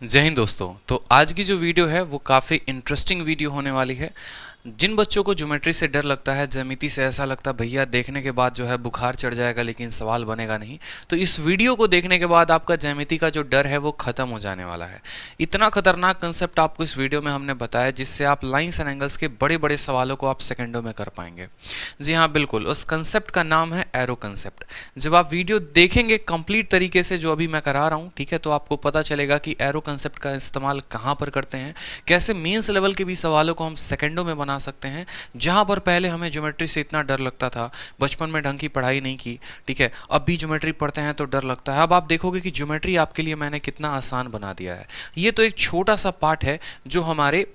जय हिंद दोस्तों। तो आज की जो वीडियो है वो काफ़ी इंटरेस्टिंग वीडियो होने वाली है। जिन बच्चों को ज्योमेट्री से डर लगता है, ज्यामिति से ऐसा लगता है भैया देखने के बाद जो है बुखार चढ़ जाएगा लेकिन सवाल बनेगा नहीं, तो इस वीडियो को देखने के बाद आपका ज्यामिति का जो डर है वो खत्म हो जाने वाला है। इतना खतरनाक कंसेप्ट आपको इस वीडियो में हमने बताया जिससे आप लाइंस एंड एंगल्स के बड़े बड़े सवालों को आप सेकंडों में कर पाएंगे। जी हाँ बिल्कुल, उस कंसेप्ट का नाम है एरो कंसेप्ट। जब आप वीडियो देखेंगे कंप्लीट तरीके से जो अभी मैं करा रहा हूँ, ठीक है, तो आपको पता चलेगा कि एरो कंसेप्ट का इस्तेमाल कहाँ पर करते हैं, कैसे मेंस लेवल के भी सवालों को हम सेकंडों में बना सकते हैं। जहां पर पहले हमें ज्योमेट्री से इतना डर लगता था, बचपन में ढंग की पढ़ाई नहीं की, ठीक है, अब भी ज्योमेट्री पढ़ते हैं तो डर लगता है। अब आप देखोगे कि ज्योमेट्री आपके लिए मैंने कितना आसान बना दिया है। ये तो एक छोटा सा पार्ट है जो हमारे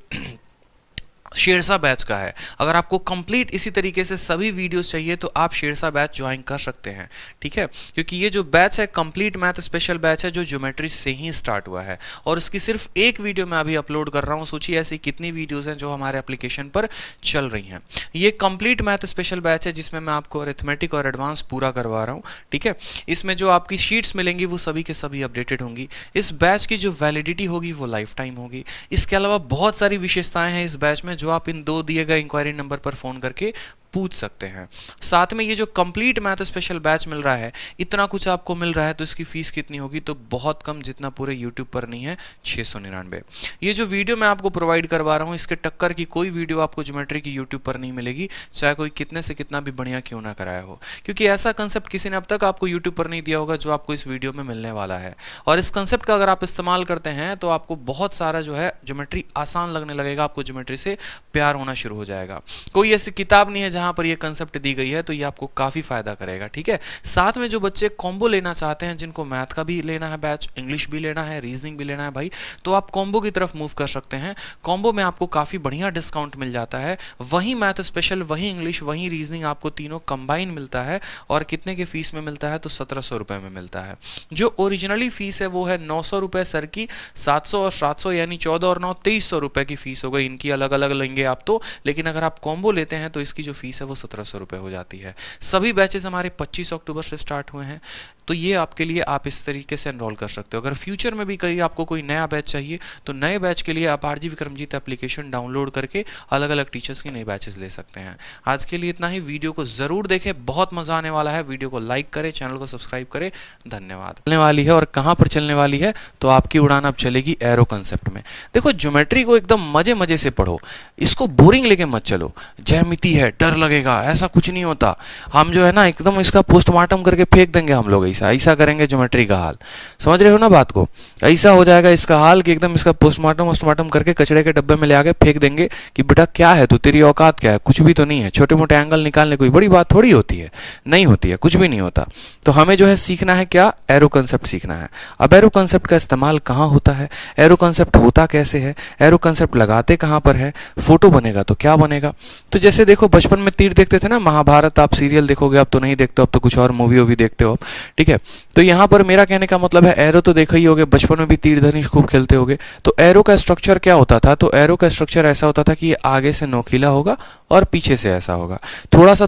शेरशाह बैच का है। अगर आपको कंप्लीट इसी तरीके से सभी वीडियोस चाहिए तो आप शेरशाह बैच ज्वाइन कर सकते हैं, ठीक है, क्योंकि ये जो बैच है कंप्लीट मैथ स्पेशल बैच है जो ज्योमेट्री से ही स्टार्ट हुआ है और उसकी सिर्फ एक वीडियो मैं अभी अपलोड कर रहा हूँ। सोचिए ऐसी कितनी वीडियोस हैं जो हमारे एप्लीकेशन पर चल रही हैं। ये कंप्लीट मैथ स्पेशल बैच है जिसमें मैं आपको अरिथमेटिक और एडवांस पूरा करवा रहा हूँ, ठीक है। इसमें जो आपकी शीट्स मिलेंगी वो सभी के सभी अपडेटेड होंगी। इस बैच की जो वैलिडिटी होगी वो लाइफ टाइम होगी। इसके अलावा बहुत सारी विशेषताएं हैं इस बैच में जो आप इन दो दिए गए इंक्वायरी नंबर पर फोन करके पूछ सकते हैं। साथ में ये जो कंप्लीट मैथ स्पेशल बैच मिल रहा है, इतना कुछ आपको मिल रहा है, तो इसकी फीस कितनी होगी? तो बहुत कम, जितना पूरे यूट्यूब पर नहीं है, 699। ये जो वीडियो मैं आपको प्रोवाइड करवा रहा हूँ इसके टक्कर की कोई वीडियो आपको ज्योमेट्री की यूट्यूब पर नहीं मिलेगी, चाहे कोई कितने से कितना भी बढ़िया क्यों ना कराया हो, क्योंकि ऐसा कंसेप्ट किसी ने अब तक आपको यूट्यूब पर नहीं दिया होगा जो आपको इस वीडियो में मिलने वाला है। और इस कंसेप्ट का अगर आप इस्तेमाल करते हैं तो आपको बहुत सारा जो है ज्योमेट्री आसान लगने लगेगा, आपको ज्योमेट्री से प्यार होना शुरू हो जाएगा। कोई ऐसी किताब नहीं है जहां पर ये कंसेप्ट दी गई है, तो ये आपको काफी फायदा करेगा, ठीक है। साथ में जो बच्चे कॉम्बो लेना चाहते हैं, जिनको मैथ का भी लेना है बैच, इंग्लिश भी लेना है, रीजनिंग भी लेना है भाई, तो आप कॉम्बो की तरफ मूव कर सकते हैं। कॉम्बो में आपको काफी बढ़िया डिस्काउंट मिल जाता है। वही मैथ स्पेशल, वही इंग्लिश, वही रीजनिंग आपको तीनों कंबाइन मिलता है। और कितने के फीस में मिलता है? तो 1700 रुपए में मिलता है। जो ओरिजिनली फीस है वो है 900 रुपए सर की, 700 और 700 यानी 14 और 9 2300 रुपए की फीस हो गई। इनकी अलग अलग लेंगे आप तो, लेकिन अगर आप कॉम्बो लेते हैं तो इसकी जो फीस है वो 1700 रुपए हो जाती है। सभी बैचेस हमारे 25 अक्टूबर से स्टार्ट हुए हैं, तो ये आपके लिए आप इस तरीके से एनरोल कर सकते हो। अगर फ्यूचर में भी कहीं आपको कोई नया बैच चाहिए तो नए बैच के लिए आप आरजी विक्रमजीत एप्लीकेशन डाउनलोड करके अलग अलग टीचर्स के नए बैचेस ले सकते हैं। आज के लिए इतना ही। वीडियो को जरूर देखें, बहुत मजा आने वाला है। वीडियो को लाइक करें, चैनल को सब्सक्राइब करें। धन्यवाद। चलने वाली है और कहां पर चलने वाली है? तो आपकी उड़ान अब चलेगी एरो कंसेप्ट में। देखो, ज्योमेट्री को एकदम मजे मजे से पढ़ो, इसको बोरिंग लेके मत चलो। ज्यामिति है, डर लगेगा, ऐसा कुछ नहीं होता। हम जो है ना एकदम इसका पोस्टमार्टम करके फेंक देंगे हम लोग, ऐसा ऐसा करेंगे ज्योमेट्री का हाल। समझ रहे हो ना बात को? ऐसा हो जाएगा इसका हाल कि एकदम इसका पोस्टमार्टम करके कचड़े के डब्बे में ले आके फेंक देंगे कि बेटा क्या है तू, तेरी औकात क्या है, कुछ भी तो नहीं है। छोटे मोटे एंगल निकालने कोई बड़ी बात थोड़ी होती है, नहीं होती है, कुछ भी नहीं होता। तो हमें जो है सीखना है क्या? एरो कंसेप्ट सीखना है। अब एरो कंसेप्ट का इस्तेमाल कहाँ होता है, एरो कंसेप्ट होता कैसे है, एरो कंसेप्ट लगाते कहाँ पर है, फोटो बनेगा तो क्या बनेगा? तो जैसे देखो, बचपन में तीर देखते थे ना, महाभारत आप सीरियल देखोगे, अब तो नहीं देखते, अब तो कुछ और मूवी वूवी देखते हो, ठीक है। तो यहाँ पर मेरा कहने का मतलब है, एरो तो देखा ही होगे, बचपन में भी तीर धनुष खूब खेलते होगे। तो एरो का स्ट्रक्चर क्या होता था? तो एरो का स्ट्रक्चर ऐसा होता था कि ये आगे से नोकीला होगा और पीछे से ऐसा होगा।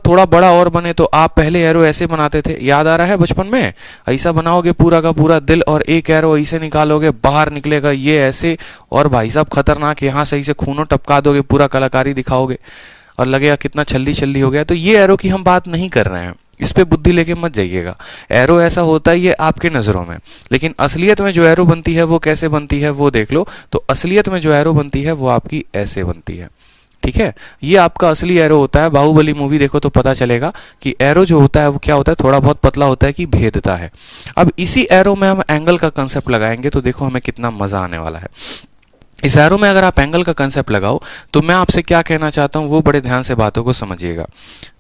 थोड़ा बड़ा और बने तो आप पहले एरो ऐसे बनाते थे, याद आ रहा है बचपन में? ऐसा बनाओगे पूरा का पूरा दिल, और एक एरो ऐसे निकालोगे, बाहर निकलेगा ये ऐसे, और भाई साहब खतरनाक, यहाँ सही से खूनो टपका दोगे, पूरा कलाकारी दिखाओगे और लगेगा कितना छल्ली छल्ली हो गया। तो ये एरो की हम बात नहीं कर रहे हैं, इस पे बुद्धि लेके मत जाइएगा। एरो ऐसा होता ही है आपके नजरों में, लेकिन असलियत में जो एरो बनती है वो कैसे बनती है वो देख लो। तो असलियत में जो एरो बनती है वो आपकी ऐसे बनती है, ठीक है। ये आपका असली एरो होता है। बाहुबली मूवी देखो तो पता चलेगा कि एरो जो होता है वो क्या होता है, थोड़ा बहुत पतला होता है कि भेदता है। अब इसी एरो में हम एंगल का कंसेप्ट लगाएंगे तो देखो हमें कितना मजा आने वाला है। इस एरो में अगर आप एंगल का कंसेप्ट लगाओ तो मैं आपसे क्या कहना चाहता हूं वो बड़े ध्यान से बातों को समझिएगा।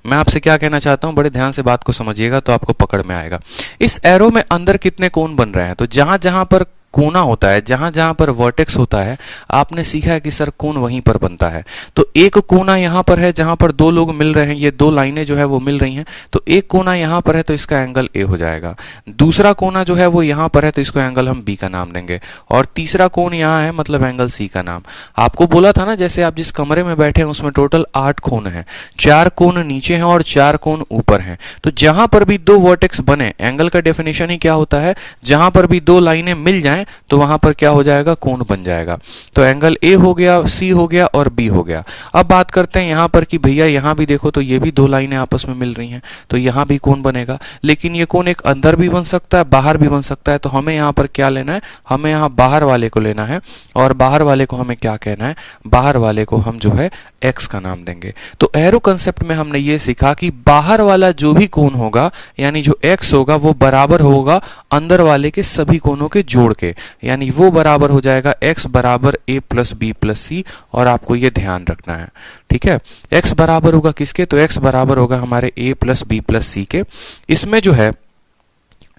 मैं आपसे क्या कहना चाहता हूं, बड़े ध्यान से बात को समझिएगा तो आपको पकड़ में आएगा। इस एरो में अंदर कितने कोण बन रहे हैं? तो जहां जहां पर कोना होता है, जहां जहां पर वर्टेक्स होता है, आपने सीखा है कि सर कोण वहीं पर बनता है। तो एक कोना यहां पर है जहां पर दो लोग मिल रहे हैं, ये दो लाइनें जो है वो मिल रही हैं, तो एक कोना यहां पर है तो इसका एंगल ए हो जाएगा। दूसरा कोना जो है वो यहां पर है तो इसको एंगल हम बी का नाम देंगे, और तीसरा कोण यहां है मतलब एंगल सी का नाम। आपको बोला था ना, जैसे आप जिस कमरे में बैठे हैं उसमें टोटल 8 कोण हैं, 4 कोण नीचे हैं और 4 कोण ऊपर हैं। तो जहां पर भी दो वर्टेक्स बने, एंगल का डेफिनेशन ही क्या होता है, जहां पर भी दो लाइनें मिल जाएं है तो वहां पर क्या हो जाएगा, कोण बन जाएगा। तो एंगल ए हो गया, सी हो गया और बी हो गया। अब बात करते हैं यहाँ पर कि भैया यहाँ भी देखो तो ये भी दो लाइनें आपस में मिल रही हैं, तो यहाँ भी कोण बनेगा। लेकिन ये कोण एक अंदर भी बन सकता है, बाहर भी बन सकता है। तो हमें यहाँ पर क्या लेना है, हमें यहाँ बाहर वाले को लेना है। और बाहर वाले को हमें क्या कहना है, बाहर वाले को हम जो है x का नाम देंगे। तो एरो कंसेप्ट में हमने ये सीखा कि बाहर वाला जो भी कोण होगा, यानी जो x होगा, वो बराबर होगा अंदर वाले के सभी कोणों के जोड़ के, यानी वो बराबर हो जाएगा x बराबर a प्लस बी प्लस सी। और आपको ये ध्यान रखना है, ठीक है। x बराबर होगा किसके, तो x बराबर होगा हमारे a प्लस बी प्लस सी के। इसमें जो है,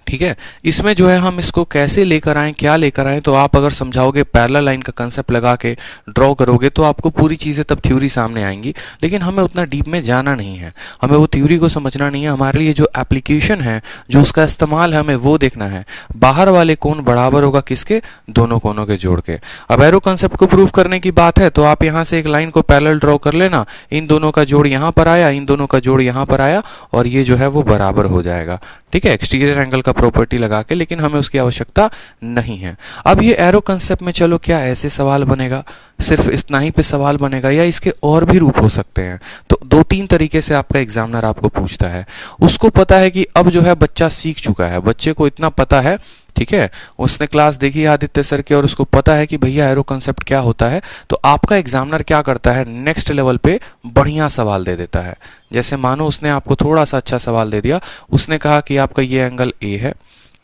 ठीक है, इसमें जो है हम इसको कैसे लेकर आए, क्या लेकर आए, तो आप अगर समझाओगे, पैरेलल लाइन का कंसेप्ट लगा के ड्रॉ करोगे तो आपको पूरी चीज़ें तब थ्योरी सामने आएंगी। लेकिन हमें उतना डीप में जाना नहीं है, हमें वो थ्योरी को समझना नहीं है। हमारे लिए जो एप्लीकेशन है, जो उसका इस्तेमाल है, हमें वो देखना है। बाहर वाले कोण बराबर होगा किसके, दोनों कोणों के जोड़ के। अब एरो कंसेप्ट को प्रूव करने की बात है तो आप यहाँ से एक लाइन को पैरेलल ड्रॉ कर लेना, इन दोनों का जोड़ यहाँ पर आया, इन दोनों का जोड़ यहाँ पर आया, और ये जो है वो बराबर हो जाएगा, ठीक है, एक्सटीरियर एंगल का प्रॉपर्टी लगा के। लेकिन हमें उसकी आवश्यकता नहीं है। अब ये एरो कंसेप्ट में चलो क्या ऐसे सवाल बनेगा, सिर्फ इतना ही पे सवाल बनेगा, या इसके और भी रूप हो सकते हैं। तो दो तीन तरीके से आपका एग्जामिनर आपको पूछता है। उसको पता है कि अब जो है बच्चा सीख चुका है, बच्चे को इतना पता है, ठीक है, उसने क्लास देखी है आदित्य सर की और उसको पता है कि भैया एरो कंसेप्ट क्या होता है। तो आपका एग्जामिनर क्या करता है, नेक्स्ट लेवल पे बढ़िया सवाल दे देता है। जैसे मानो उसने आपको थोड़ा सा अच्छा सवाल दे दिया, उसने कहा कि आपका ये एंगल ए है,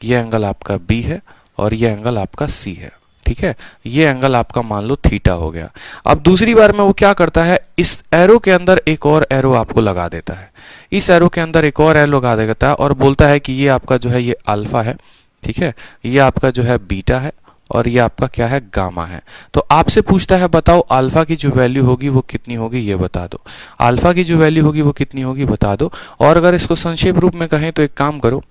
ये एंगल आपका बी है और ये एंगल आपका सी है, ठीक है, ये एंगल आपका मान लो थीटा हो गया। अब दूसरी बार में वो क्या करता है, इस एरो के अंदर एक और एरो आपको लगा देता है, इस एरो के अंदर एक और एरो लगा देता है और बोलता है कि ये आपका जो है ये अल्फा है, ठीक है, ये आपका जो है बीटा है और ये आपका क्या है, गामा है। तो आपसे पूछता है बताओ अल्फा की जो वैल्यू होगी वो कितनी होगी, ये बता दो। अल्फा की जो वैल्यू होगी वो कितनी होगी बता दो। और अगर इसको संक्षेप रूप में कहें तो एक काम करो,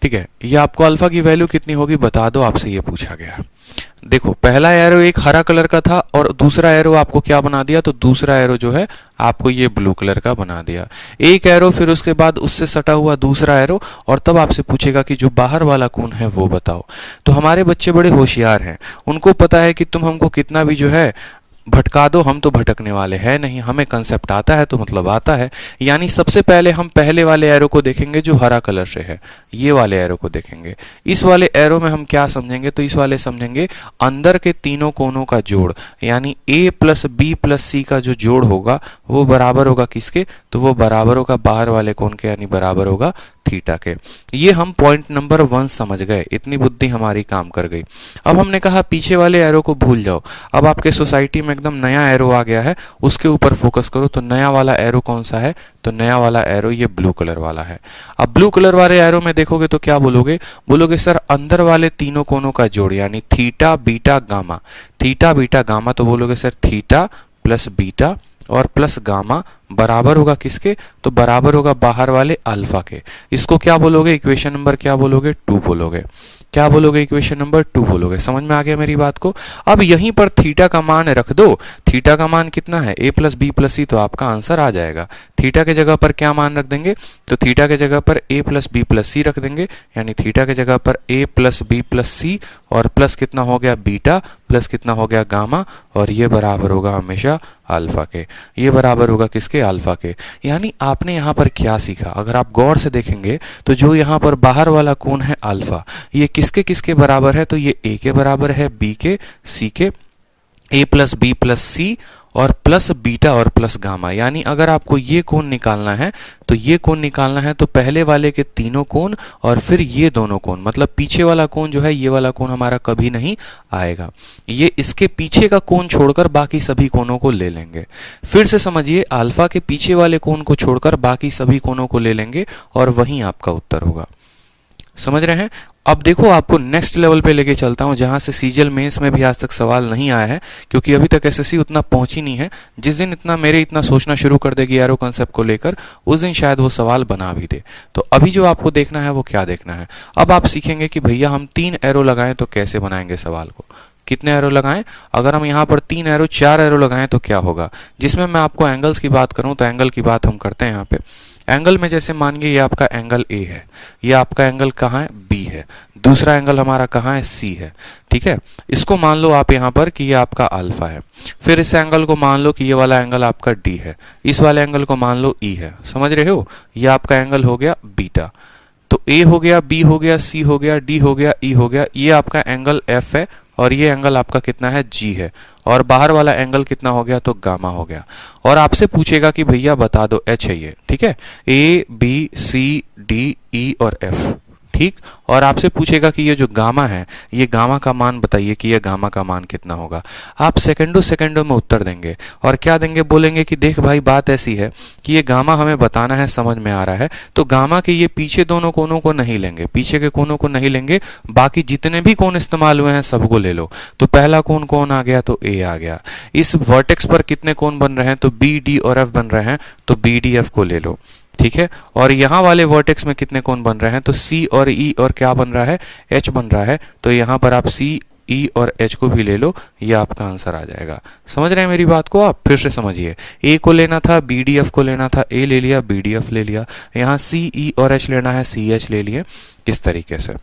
ठीक है, ये आपको अल्फा की वैल्यू कितनी होगी बता दो, आपसे ये पूछा गया। देखो पहला एरो एक हरा कलर का था और दूसरा एरो आपको क्या बना दिया, तो दूसरा एरो जो है आपको ये ब्लू कलर का बना दिया। एक एरो, फिर उसके बाद उससे सटा हुआ दूसरा एरो, और तब आपसे पूछेगा कि जो बाहर वाला कोण है वो बताओ। तो हमारे बच्चे बड़े होशियार हैं, उनको पता है कि तुम हमको कितना भी जो है भटका दो, हम तो भटकने वाले हैं नहीं, हमें कंसेप्ट आता है तो मतलब आता है। यानी सबसे पहले हम पहले वाले एरो को देखेंगे जो हरा कलर से है, ये वाले एरो को देखेंगे। इस वाले एरो में हम क्या समझेंगे, तो इस वाले समझेंगे अंदर के तीनों कोणों का जोड़, यानी a प्लस बी प्लस सी का जो जोड़ होगा वो बराबर होगा किसके, तो वो बराबर होगा बाहर वाले कोण के, यानी बराबर होगा थीटा के। ये हम पॉइंट नंबर 1 समझ गए, इतनी बुद्धि हमारी काम कर गई। अब हमने कहा पीछे वाले एरो को भूल जाओ, अब आपके सोसाइटी में एकदम नया एरो आ गया है, उसके ऊपर फोकस करो। तो नया वाला एरो कौन सा है, तो नया वाला एरो ये ब्लू कलर वाला है। अब ब्लू कलर वाले एरो में देखोगे तो क्या बोलोगे, बोलोगे सर अंदर वाले तीनों कोणों का जोड़, यानी theta beta gamma, theta beta gamma. तो बोलोगे सर थीटा प्लस बीटा और प्लस गामा बराबर होगा किसके, तो बराबर होगा बाहर वाले अल्फा के। इसको क्या बोलोगे, इक्वेशन नंबर क्या बोलोगे, 2 बोलोगे। क्या बोलोगे, इक्वेशन नंबर 2 बोलोगे। समझ में आ गया मेरी बात को। अब यहीं पर थीटा का मान रख दो, थीटा का मान कितना है, a प्लस बी प्लस सी, तो आपका आंसर आ जाएगा। थीटा के जगह पर क्या मान रख देंगे, तो थीटा के जगह पर a प्लस बी प्लस सी रख देंगे, यानी थीटा के जगह पर a प्लस बी प्लस सी और प्लस कितना हो गया बीटा, प्लस कितना हो गया गामा, और ये बराबर होगा हमेशा अल्फा के। ये बराबर होगा किसके, अल्फा के। यानी आपने यहाँ पर क्या सीखा, अगर आप गौर से देखेंगे तो जो यहाँ पर बाहर वाला कोण है अल्फा, ये किसके किसके बराबर है, तो ये a के बराबर है, b के, c के, a प्लस बी प्लस सी और प्लस बीटा और प्लस गामा। यानी अगर आपको ये कोण निकालना है तो ये कोण निकालना है तो पहले वाले के तीनों कोण और फिर ये दोनों कोण, मतलब पीछे वाला कोण जो है ये वाला कोण हमारा कभी नहीं आएगा, ये इसके पीछे का कोण छोड़कर बाकी सभी कोणों को ले लेंगे। फिर से समझिए, अल्फा के पीछे वाले कोण को छोड़कर बाकी सभी कोणों को ले लेंगे और वहीं आपका उत्तर होगा। समझ रहे हैं। अब देखो आपको नेक्स्ट लेवल पे लेके चलता हूं, जहां से सीजीएल मेंस में भी आज तक सवाल नहीं आया है, क्योंकि अभी तक एसएससी उतना पहुंची नहीं है। जिस दिन इतना सोचना शुरू कर देगी एरो कंसेप्ट को लेकर, उस दिन शायद वो सवाल बना भी दे। तो अभी जो आपको देखना है वो क्या देखना है, अब आप सीखेंगे कि भैया हम 3 एरो लगाएं तो कैसे बनाएंगे सवाल को। कितने एरो लगाएं, अगर हम यहाँ पर 3 एरो 4 एरो लगाएं तो क्या होगा। जिसमें मैं आपको एंगल्स की बात करूं तो एंगल की बात हम करते हैं यहाँ पे। एंगल में जैसे मानिए ये आपका एंगल ए है, ये आपका एंगल कहाँ है, बी है, दूसरा एंगल हमारा कहाँ है, सी है, ठीक है। इसको मान लो आप यहाँ पर कि ये आपका अल्फा है, फिर इस एंगल को मान लो कि ये वाला एंगल आपका डी है, इस वाले एंगल को मान लो ई है, समझ रहे हो, ये आपका एंगल हो गया बीटा। तो ए हो गया, बी हो गया, सी हो गया, डी हो गया, ई हो गया, ये आपका एंगल एफ है और ये एंगल आपका कितना है, जी है, और बाहर वाला एंगल कितना हो गया, तो गामा हो गया। और आपसे पूछेगा कि भैया बता दो एच है ये, ठीक है, A B C D E और एफ, ठीक। और आपसे पूछेगा कि ये जो गामा है, ये गामा का मान बताइए कि ये गामा का मान कितना होगा। आप सेकंडों सेकंडों में उत्तर देंगे और क्या देंगे, बोलेंगे कि देख भाई बात ऐसी है कि ये गामा हमें बताना है, समझ में आ रहा है, तो गामा के ये पीछे दोनों कोनों को नहीं लेंगे, पीछे के कोनों को नहीं लेंगे, बाकी जितने भी कोण इस्तेमाल हुए हैं सबको ले लो। तो पहला कोण कौन आ गया, तो ए आ गया। इस वर्टेक्स पर कितने कोण बन रहे हैं, तो बी डी और एफ बन रहे हैं, तो बी डी एफ को ले लो, ठीक है। और यहां वाले वर्टेक्स में कितने कोण बन रहे हैं, तो सी और ई और क्या बन रहा है, एच बन रहा है, तो यहां पर आप सी ई और एच को भी ले लो, ये आपका आंसर आ जाएगा। समझ रहे हैं मेरी बात को, आप फिर से समझिए, ए को लेना था, बी डी एफ को लेना था, ए ले लिया, बी डी एफ ले लिया, यहां सी ई और एच लेना है, सी एच ले लिए, इस तरीके से।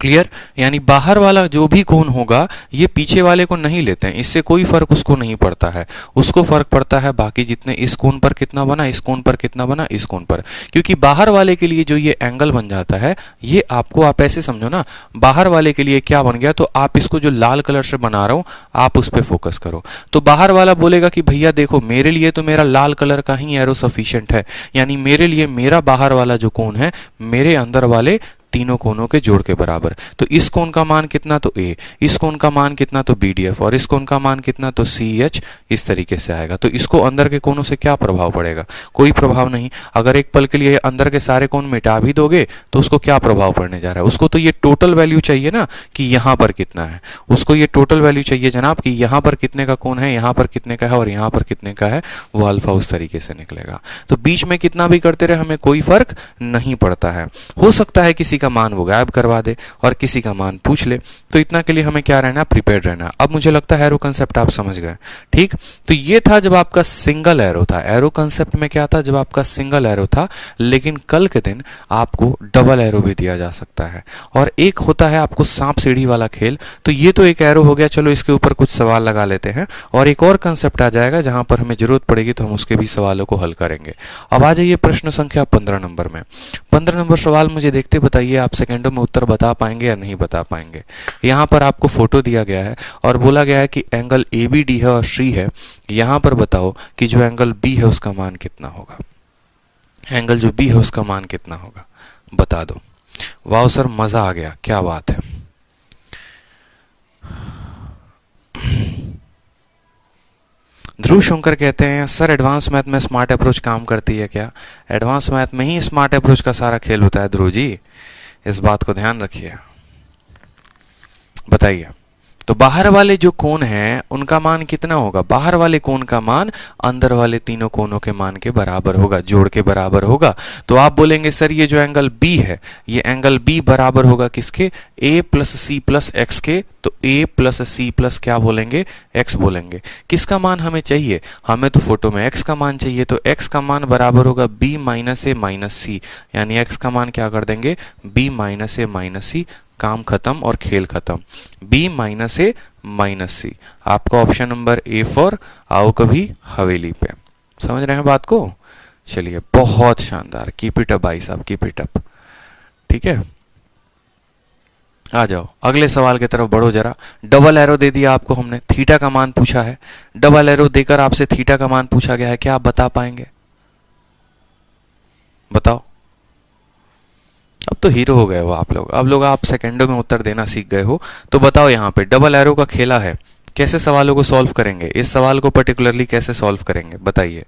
क्लियर, यानी बाहर वाला जो भी कोण होगा ये पीछे वाले को नहीं लेते हैं, इससे कोई फर्क उसको नहीं पड़ता है, उसको फर्क पड़ता है बाकी जितने, इस कोण पर कितना बना, इस कोण पर कितना बना, इस कोण पर, क्योंकि बाहर वाले के लिए जो ये एंगल बन जाता है, ये आपको, आप ऐसे समझो ना, बाहर वाले के लिए क्या बन गया, तो आप इसको जो लाल कलर से बना रहा हूं आप उस पर फोकस करो। तो बाहर वाला बोलेगा कि भैया देखो मेरे लिए तो मेरा लाल कलर का ही एरो सफिशिएंट है, यानी मेरे लिए मेरा बाहर वाला जो कोण है मेरे अंदर वाले तीनों कोनों के जोड़ के बराबर। तो इस कोण का मान कितना, तो ए, इस कोण का मान कितना, तो बी डी एफ, और इस कोण का मान कितना, तो सी एच, इस तरीके से आएगा। तो इसको अंदर के कोनों से क्या प्रभाव पड़ेगा, कोई प्रभाव नहीं। अगर एक पल के लिए अंदर के सारे कोण मिटा भी दोगे तो उसको क्या प्रभाव पड़ने जा रहा है, उसको तो ये टोटल वैल्यू चाहिए ना कि यहां पर कितना है, उसको ये टोटल वैल्यू चाहिए जनाब कि यहां पर कितने का कोण है, यहां पर कितने का है और यहां पर कितने का है, वो अल्फा उस तरीके से निकलेगा। तो बीच में कितना भी करते रहे हमें कोई फर्क नहीं पड़ता है। हो सकता है किसी का मान वो गायब करवा दे और किसी का मान पूछ ले, तो इतना के लिए हमें क्या रहना, प्रिपेयर्ड रहना। अब मुझे लगता है एरो कंसेप्ट आप समझ गए, ठीक। तो ये था जब आपका सिंगल एरो था, एरो कंसेप्ट में क्या था, जब आपका सिंगल एरो था, लेकिन कल के दिन आपको डबल एरो भी दिया जा सकता है, और एक होता है आपको सांप सीढ़ी वाला खेल। तो ये तो एक एरो हो गया, चलो इसके ऊपर कुछ सवाल लगा लेते हैं, और एक और कंसेप्ट आ जाएगा जहां पर हमें जरूरत पड़ेगी तो हम उसके भी सवालों को हल करेंगे। अब आ जाइए प्रश्न संख्या 15 नंबर में। 15 नंबर सवाल मुझे देखते बताइए आप सेकंडों में उत्तर बता पाएंगे या नहीं बता पाएंगे। यहां पर आपको फोटो दिया गया है और बोला गया है कि एंगल ए बी डी है और सी है, यहां पर बताओ कि जो एंगल बी है उसका मान कितना होगा, एंगल जो बी है उसका मान कितना होगा, बता दो। वाह सर मजा आ गया, क्या बात है। ध्रुव शंकर कहते हैं सर एडवांस मैथ में स्मार्ट अप्रोच काम करती है क्या? एडवांस मैथ में ही स्मार्ट अप्रोच का सारा खेल होता है ध्रुव जी, इस बात को ध्यान रखिए। बताइए, तो बाहर वाले जो कोण हैं उनका मान कितना होगा, बाहर वाले कोण का मान अंदर वाले तीनों कोणों के मान के बराबर होगा, जोड़ के बराबर होगा। तो आप बोलेंगे सर ये जो एंगल बी है, ये एंगल बी बराबर होगा किसके, a plus C plus X के। तो a प्लस सी प्लस क्या बोलेंगे, x बोलेंगे। किसका मान हमें चाहिए, हमें तो फोटो में x का मान चाहिए, तो x का मान बराबर होगा b माइनस ए माइनस सी, यानी x का मान क्या कर देंगे, b माइनस ए माइनस सी। काम खत्म और खेल खत्म, b माइनस ए माइनस सी। आपका ऑप्शन नंबर ए फॉर आओ कभी हवेली पे। समझ रहे हैं बात को? चलिए बहुत शानदार, कीप इट अप भाई साहब, कीप इट अप। ठीक है, आ जाओ अगले सवाल की तरफ बढ़ो जरा। डबल एरो दे दिया आपको हमने, थीटा का मान पूछा है, डबल एरो देकर आपसे थीटा का मान पूछा गया है, क्या आप बता पाएंगे? बताओ। अब तो हीरो हो गए हो आप लोग, अब लोग आप सेकंडों में उत्तर देना सीख गए हो। तो बताओ यहाँ पे डबल एरो का खेला है, कैसे सवालों को सॉल्व करेंगे, इस सवाल को पर्टिकुलरली कैसे सॉल्व करेंगे बताइए।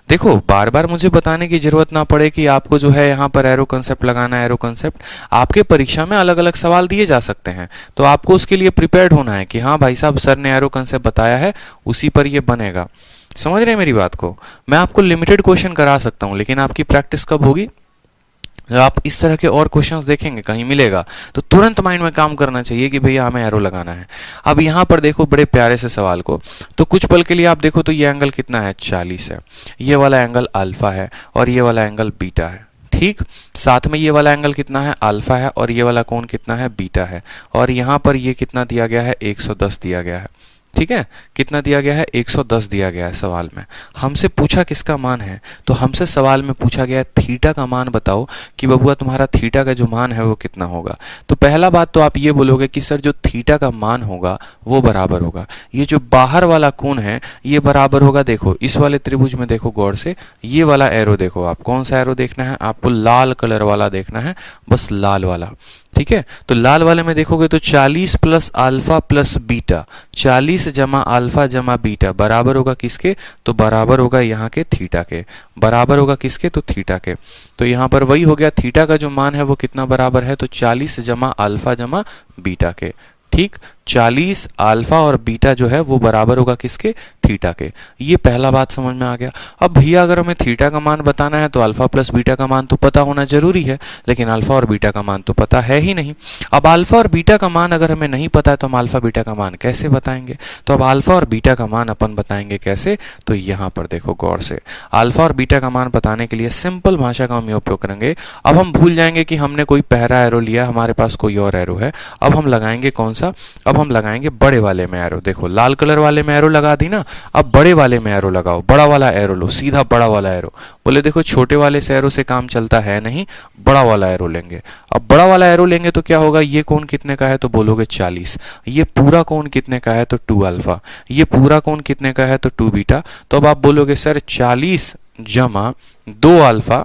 देखो बार बार मुझे बताने की जरूरत ना पड़े कि आपको जो है यहाँ पर एरो कंसेप्ट लगाना है, एरो कंसेप्ट आपके परीक्षा में अलग अलग सवाल दिए जा सकते हैं, तो आपको उसके लिए प्रिपेयर्ड होना है कि हाँ भाई साहब सर ने एरो कंसेप्ट बताया है, उसी पर ये बनेगा। समझ रहे हैं मेरी बात को? मैं आपको लिमिटेड क्वेश्चन करा सकता हूँ, लेकिन आपकी प्रैक्टिस कब होगी, जब आप इस तरह के और क्वेश्चंस देखेंगे कहीं मिलेगा तो तुरंत माइंड में काम करना चाहिए कि भैया हमें एरो लगाना है। अब यहाँ पर देखो बड़े प्यारे से सवाल को, तो कुछ पल के लिए आप देखो तो ये एंगल कितना है, 40 है। ये वाला एंगल अल्फा है और ये वाला एंगल बीटा है। ठीक, साथ में ये वाला एंगल कितना है, अल्फा है, और ये वाला कोण कितना है, बीटा है। और यहाँ पर ये कितना दिया गया है, 110 दिया गया है। ठीक है, कितना दिया गया है, 110 दिया गया है सवाल में। हमसे पूछा किसका मान है, तो हमसे सवाल में पूछा गया है थीटा का मान बताओ कि बबुआ तुम्हारा थीटा का जो मान है वो कितना होगा। तो पहला बात तो आप ये बोलोगे कि सर जो थीटा का मान होगा वो बराबर होगा, ये जो बाहर वाला कोण है ये बराबर होगा। देखो इस वाले त्रिभुज में देखो गौर से, ये वाला एरो देखो, आप कौन सा एरो देखना है, आपको लाल कलर वाला देखना है, बस लाल वाला। ठीक है, तो लाल वाले में देखोगे तो 40 प्लस अल्फा प्लस बीटा, 40 जमा अल्फा जमा बीटा बराबर होगा किसके, तो बराबर होगा यहाँ के थीटा के। बराबर होगा किसके, तो थीटा के। तो यहाँ पर वही हो गया, थीटा का जो मान है वो कितना बराबर है, तो 40 जमा अल्फा जमा बीटा के। ठीक, 40 अल्फा और बीटा जो है वो बराबर होगा किसके, थीटा के। ये पहला बात समझ में आ गया। अब भैया अगर हमें थीटा का मान बताना है तो अल्फा प्लस बीटा का मान तो पता होना जरूरी है, लेकिन अल्फा और बीटा का मान तो पता है ही नहीं। अब अल्फा और बीटा का मान अगर हमें नहीं पता है तो हम अल्फा बीटा का मान कैसे बताएंगे। तो अब अल्फा और बीटा का मान अपन बताएंगे कैसे, तो यहाँ पर देखो गौर से, अल्फा और बीटा का मान बताने के लिए सिंपल भाषा का हम उपयोग करेंगे। अब हम भूल जाएंगे कि हमने कोई पहला एरो लिया, हमारे पास कोई और एरो है। अब हम लगाएंगे कौन सा, अब हम लगाएंगे बड़े वाले में एरो। देखो लाल कलर वाले में एरो लगा दी ना, अब बड़े वाले में एरो लगाओ, बड़ा वाला एरो लो, सीधा बड़ा वाला एरो। बोले देखो छोटे वाले से एरो से काम चलता है नहीं, बड़ा वाला एरो लेंगे। अब बड़ा वाला एरो लेंगे तो क्या होगा, ये कोण कितने का है, तो बोलोगे 40। ये पूरा कोण कितने का है, तो 2 अल्फा। ये पूरा कोण कितने का है, तो 2 बीटा। तो अब आप बोलोगे सर 40 जमा 2 अल्फा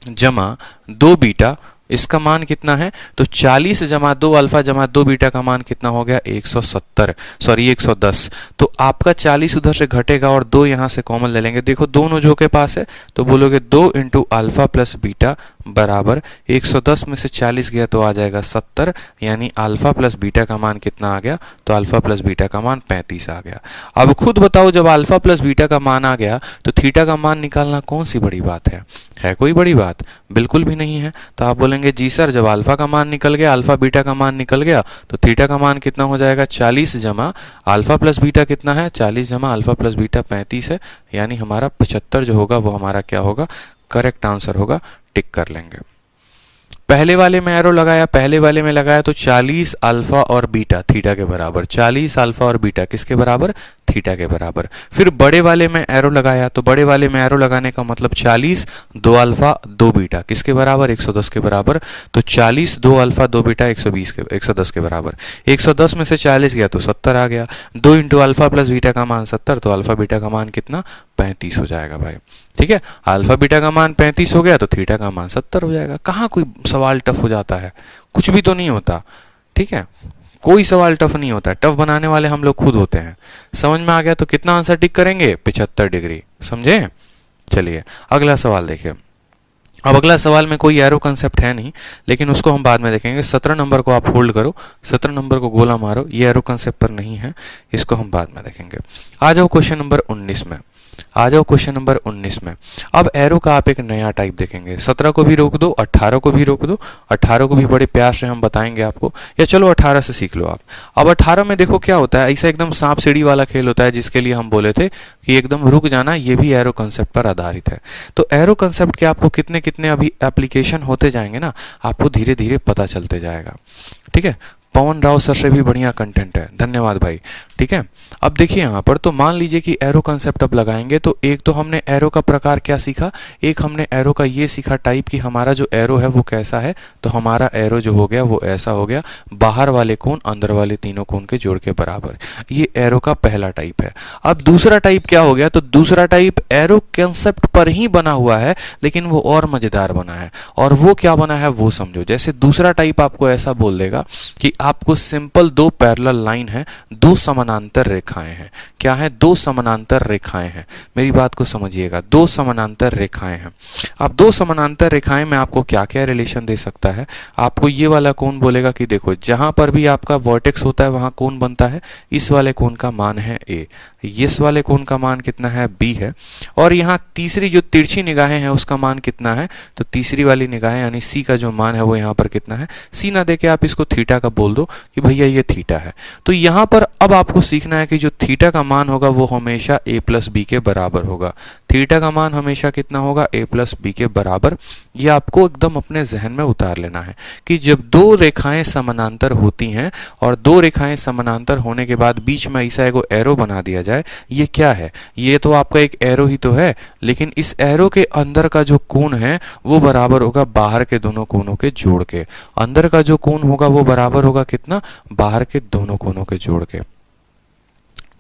जमा 2 बीटा, इसका मान कितना है, तो 40 जमा 2 अल्फा जमा 2 बीटा का मान कितना हो गया, 170, सॉरी 110। तो आपका 40 उधर से घटेगा और 2 यहां से कॉमन ले लेंगे। देखो दोनों जो के पास है, तो बोलोगे 2 इंटू अल्फा प्लस बीटा बराबर 110 में से 40 गया तो आ जाएगा 70, यानी अल्फा प्लस बीटा का मान कितना आ गया, तो अल्फा प्लस बीटा का मान 35 आ गया। अब खुद बताओ जब अल्फा प्लस बीटा का मान आ गया तो थीटा का मान निकालना कौन सी बड़ी बात है कोई बड़ी बात, बिल्कुल भी नहीं है। तो आप बोलेंगे जी सर जब अल्फा का मान निकल गया, अल्फा बीटा का मान निकल गया, तो थीटा का मान कितना हो जाएगा, 40 जमा अल्फा प्लस बीटा कितना है, 40 जमा अल्फा प्लस बीटा 35 है, यानी हमारा 75 जो होगा वो हमारा क्या होगा, करेक्ट आंसर होगा। टिक कर लेंगे। पहले वाले में एरो लगाया, पहले वाले में लगाया तो 40 अल्फा और बीटा थीटा के बराबर, 40 अल्फा और बीटा किसके बराबर, थीटा के बराबर। फिर बड़े वाले में एरो लगाया, तो बड़े वाले में एरो लगाने का मतलब 40 2 अल्फा 2 बीटा किसके बराबर, 110 के बराबर। तो 40 2 अल्फा 2 बीटा 110 के बराबर। 110 में से 40 गया तो 70 आ गया। 2 इंटू अल्फा प्लस बीटा का मान 70, तो अल्फा बीटा का मान कितना, 35 हो जाएगा भाई। ठीक है, अल्फा बीटा का मान 35 हो गया तो थीटा का मान 70 हो जाएगा। कहाँ कोई सवाल टफ हो जाता है, कुछ भी तो नहीं होता। ठीक है, कोई सवाल टफ नहीं होता है, टफ बनाने वाले हम लोग खुद होते हैं। समझ में आ गया, तो कितना आंसर टिक करेंगे, 75 डिग्री। समझे, चलिए अगला सवाल देखिए। अब अगला सवाल में कोई एरो कंसेप्ट है नहीं, लेकिन उसको हम बाद में देखेंगे। 17 नंबर को आप होल्ड करो, 17 नंबर को गोला मारो, ये एरो कंसेप्ट पर नहीं है, इसको हम बाद में देखेंगे। आ जाओ क्वेश्चन नंबर 19 में, आ जाओ क्वेश्चन नंबर 19 में। अब एरो का आप एक नया टाइप देखेंगे। 17 को भी रोक दो, 18 को भी रोक दो, 18 को भी बड़े प्यार से हम बताएंगे आपको, या चलो 18 से सीख लो आप। अब 18 में देखो क्या होता है, ऐसा एकदम सांप सीढ़ी वाला खेल होता है, जिसके लिए हम बोले थे कि एकदम रुक जाना, ये भी एरो कंसेप्ट पर आधारित है। तो एरो कंसेप्ट के आपको कितने कितने अभी एप्लीकेशन होते जाएंगे ना, आपको धीरे धीरे पता चलते जाएगा। ठीक है, पवन राव सर से भी बढ़िया कंटेंट है, धन्यवाद भाई। ठीक है, अब देखिए यहाँ पर, तो मान लीजिए कि एरो कंसेप्ट अब लगाएंगे, तो एक तो हमने एरो का प्रकार क्या सीखा, एक हमने एरो का ये सीखा टाइप कि हमारा जो एरो है वो कैसा है। तो हमारा एरो जो हो गया वो ऐसा हो गया, बाहर वाले कोण अंदर वाले तीनों कोण के जोड़ के बराबर। ये एरो का पहला टाइप है। अब दूसरा टाइप क्या हो गया, तो दूसरा टाइप एरो कंसेप्ट पर ही बना हुआ है, लेकिन वो और मजेदार बना है। और वो क्या बना है वो समझो। जैसे दूसरा टाइप आपको ऐसा बोल देगा कि आपको सिंपल दो पैरेलल लाइन है, दो समानांतर रेखाएं हैं। क्या है? दो समानांतर रेखाएं हैं। मेरी बात को समझिएगा, दो समानांतर रेखाएं हैं। अब दो समानांतर रेखाएं में आपको क्या क्या रिलेशन दे सकता है? आपको ये वाला कोण बोलेगा कि देखो जहां पर भी आपका वर्टेक्स होता है वहां कोण बनता है, इस वाले कोण का मान है a, इस वाले कोण का मान कितना है? b है। और यहाँ तीसरी जो तिरछी निगाहें हैं उसका मान कितना है? तो तीसरी वाली निगाहें यानी c का जो मान है वो यहाँ पर कितना है? c ना देके आप इसको थीटा का बोल दो कि भैया ये थीटा है। तो यहाँ पर अब आपको सीखना है कि जो थीटा का मान होगा वो हमेशा a प्लस बी के बराबर होगा। थीटा का मान हमेशा कितना होगा? a प्लस बी के बराबर। ये आपको एकदम अपने जहन में उतार लेना है कि जब दो रेखाएं समानांतर होती हैं और दो रेखाएं समानांतर होने के बाद बीच में ऐसा एगो एरो बना दिया जाए, ये क्या है? ये तो आपका एक एरो ही तो है, लेकिन इस एरो के अंदर का जो कोण है वो बराबर होगा बाहर के दोनों कोणों के जोड़ के। अंदर का जो कोण होगा वो बराबर होगा कितना? बाहर के दोनों कोणों के जोड़ के।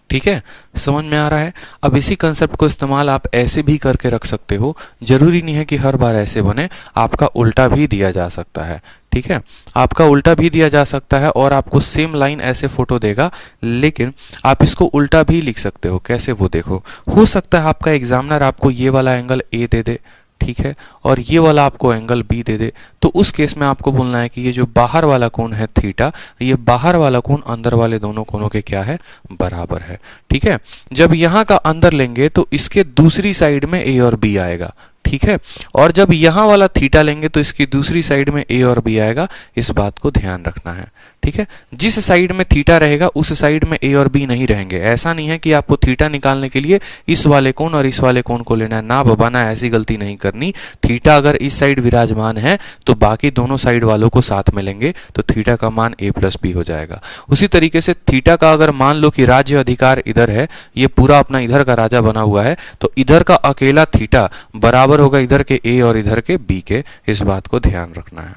ठीक है, समझ में आ रहा है? अब इसी कंसेप्ट को इस्तेमाल आप ऐसे भी करके रख सकते हो, जरूरी नहीं है कि हर बार ऐसे बने, आपका उल्टा भी दिया जा सकता है। ठीक है, आपका उल्टा भी दिया जा सकता है और आपको सेम लाइन ऐसे फोटो देगा, लेकिन आप इसको उल्टा भी लिख सकते हो। कैसे? वो देखो, हो सकता है आपका एग्जामिनर आपको ये वाला एंगल ए दे दे, ठीक है, और ये वाला आपको एंगल बी दे दे, तो उस केस में आपको बोलना है कि ये जो बाहर वाला कोण है थीटा, ये बाहर वाला कोण अंदर वाले दोनों कोणों के क्या है? बराबर है। ठीक है, जब यहां का अंदर लेंगे तो इसके दूसरी साइड में ए और बी आएगा। ठीक है, और जब यहां वाला थीटा लेंगे तो इसकी दूसरी साइड में ए और बी आएगा। इस बात को ध्यान रखना है। ठीक है, जिस साइड में थीटा रहेगा उस साइड में ए और बी नहीं रहेंगे। ऐसा नहीं है कि आपको थीटा निकालने के लिए इस वाले कोण और इस वाले कोण को लेना है, ना बबाना, ऐसी गलती नहीं करनी। थीटा अगर इस साइड विराजमान है तो बाकी दोनों साइड वालों को साथ में लेंगे तो थीटा का मान a प्लस बी हो जाएगा। उसी तरीके से थीटा का अगर मान लो कि राज्य अधिकार इधर है, ये पूरा अपना इधर का राजा बना हुआ है, तो इधर का अकेला थीटा बराबर होगा इधर के a और इधर के b के। इस बात को ध्यान रखना है।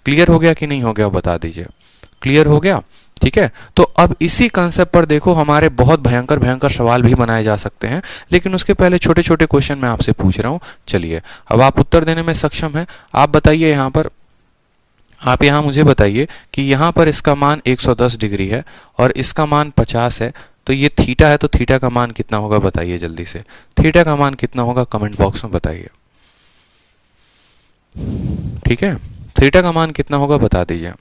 क्लियर हो गया कि नहीं हो गया? बता दीजिए। क्लियर हो गया? ठीक है, तो अब इसी कंसेप्ट पर देखो हमारे बहुत भयंकर भयंकर सवाल भी बनाए जा सकते हैं, लेकिन उसके पहले छोटे छोटे क्वेश्चन मैं आपसे पूछ रहा हूं। चलिए, अब आप उत्तर देने में सक्षम हैं। आप बताइए यहां पर, आप यहां मुझे बताइए कि यहां पर इसका मान 110 डिग्री है और इसका मान 50 है, तो ये थीटा है, तो थीटा का मान कितना होगा? बताइए जल्दी से। थीटा का मान कितना होगा? कमेंट बॉक्स में बताइए। ठीक है, थीटा का मान कितना होगा? बता दीजिए।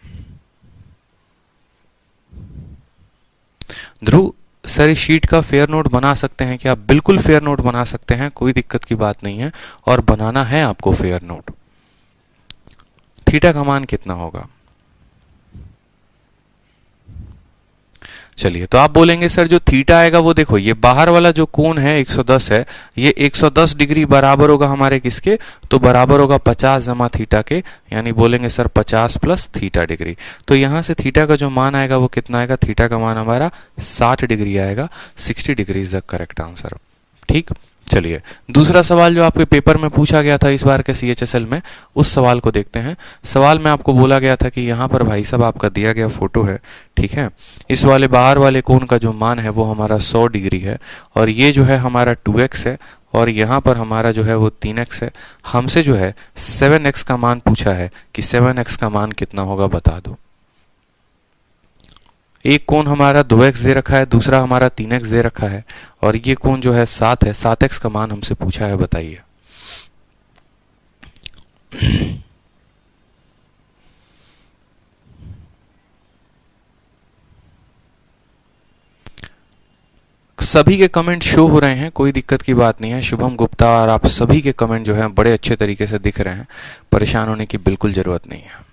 ध्रुव सर, इस शीट का फेयर नोट बना सकते हैं क्या? बिल्कुल फेयर नोट बना सकते हैं, कोई दिक्कत की बात नहीं है, और बनाना है आपको फेयर नोट। थीटा का मान कितना होगा? चलिए, तो आप बोलेंगे सर जो थीटा आएगा वो देखो, ये बाहर वाला जो कोण है 110 है, ये 110 डिग्री बराबर होगा हमारे किसके? तो बराबर होगा 50 जमा थीटा के, यानी बोलेंगे सर 50 प्लस थीटा डिग्री। तो यहां से थीटा का जो मान आएगा वो कितना आएगा? थीटा का मान हमारा 60 डिग्री आएगा। 60 degree is the correct answer. ठीक, चलिए दूसरा सवाल जो आपके पेपर में पूछा गया था इस बार के CHSL में, उस सवाल को देखते हैं। सवाल में आपको बोला गया था कि यहाँ पर भाई साहब आपका दिया गया फोटो है, ठीक है, इस वाले बाहर वाले कोण का जो मान है वो हमारा 100 डिग्री है, और ये जो है हमारा 2x है, और यहाँ पर हमारा जो है वो 3x है। हमसे जो है 7x का मान पूछा है कि 7x का मान कितना होगा? बता दो। एक कोण हमारा 2x दे रखा है, दूसरा हमारा 3x दे रखा है, और ये कोण जो है 7 है। 7x का मान हमसे पूछा है, बताइए। सभी के कमेंट शो हो रहे हैं, कोई दिक्कत की बात नहीं है। शुभम गुप्ता और आप सभी के कमेंट जो हैं बड़े अच्छे तरीके से दिख रहे हैं, परेशान होने की बिल्कुल जरूरत नहीं है।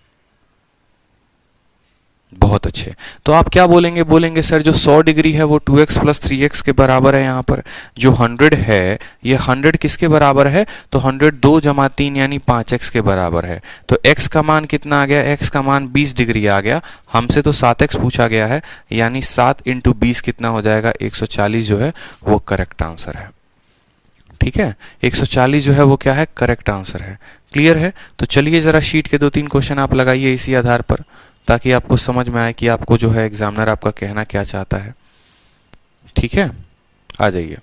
बहुत अच्छे। तो आप क्या बोलेंगे? बोलेंगे सर जो 100 डिग्री है वो 2x प्लस 3x के बराबर है। यहाँ पर जो 100 है, ये 100 किसके बराबर है? तो 100 2 जमा 3 यानी 5x के बराबर है। तो x का मान कितना आ गया? x का मान 20 डिग्री आ गया। हमसे तो 7x पूछा गया है, यानी 7 इंटू 20 कितना हो जाएगा? 140 जो है वो करेक्ट आंसर है। ठीक है, 140 जो है वो क्या है? करेक्ट आंसर है। क्लियर है? तो चलिए जरा शीट के 2-3 क्वेश्चन आप लगाइए इसी आधार पर, ताकि आपको समझ में आए कि आपको जो है एग्जामिनर आपका कहना क्या चाहता है। ठीक है, आ जाइए।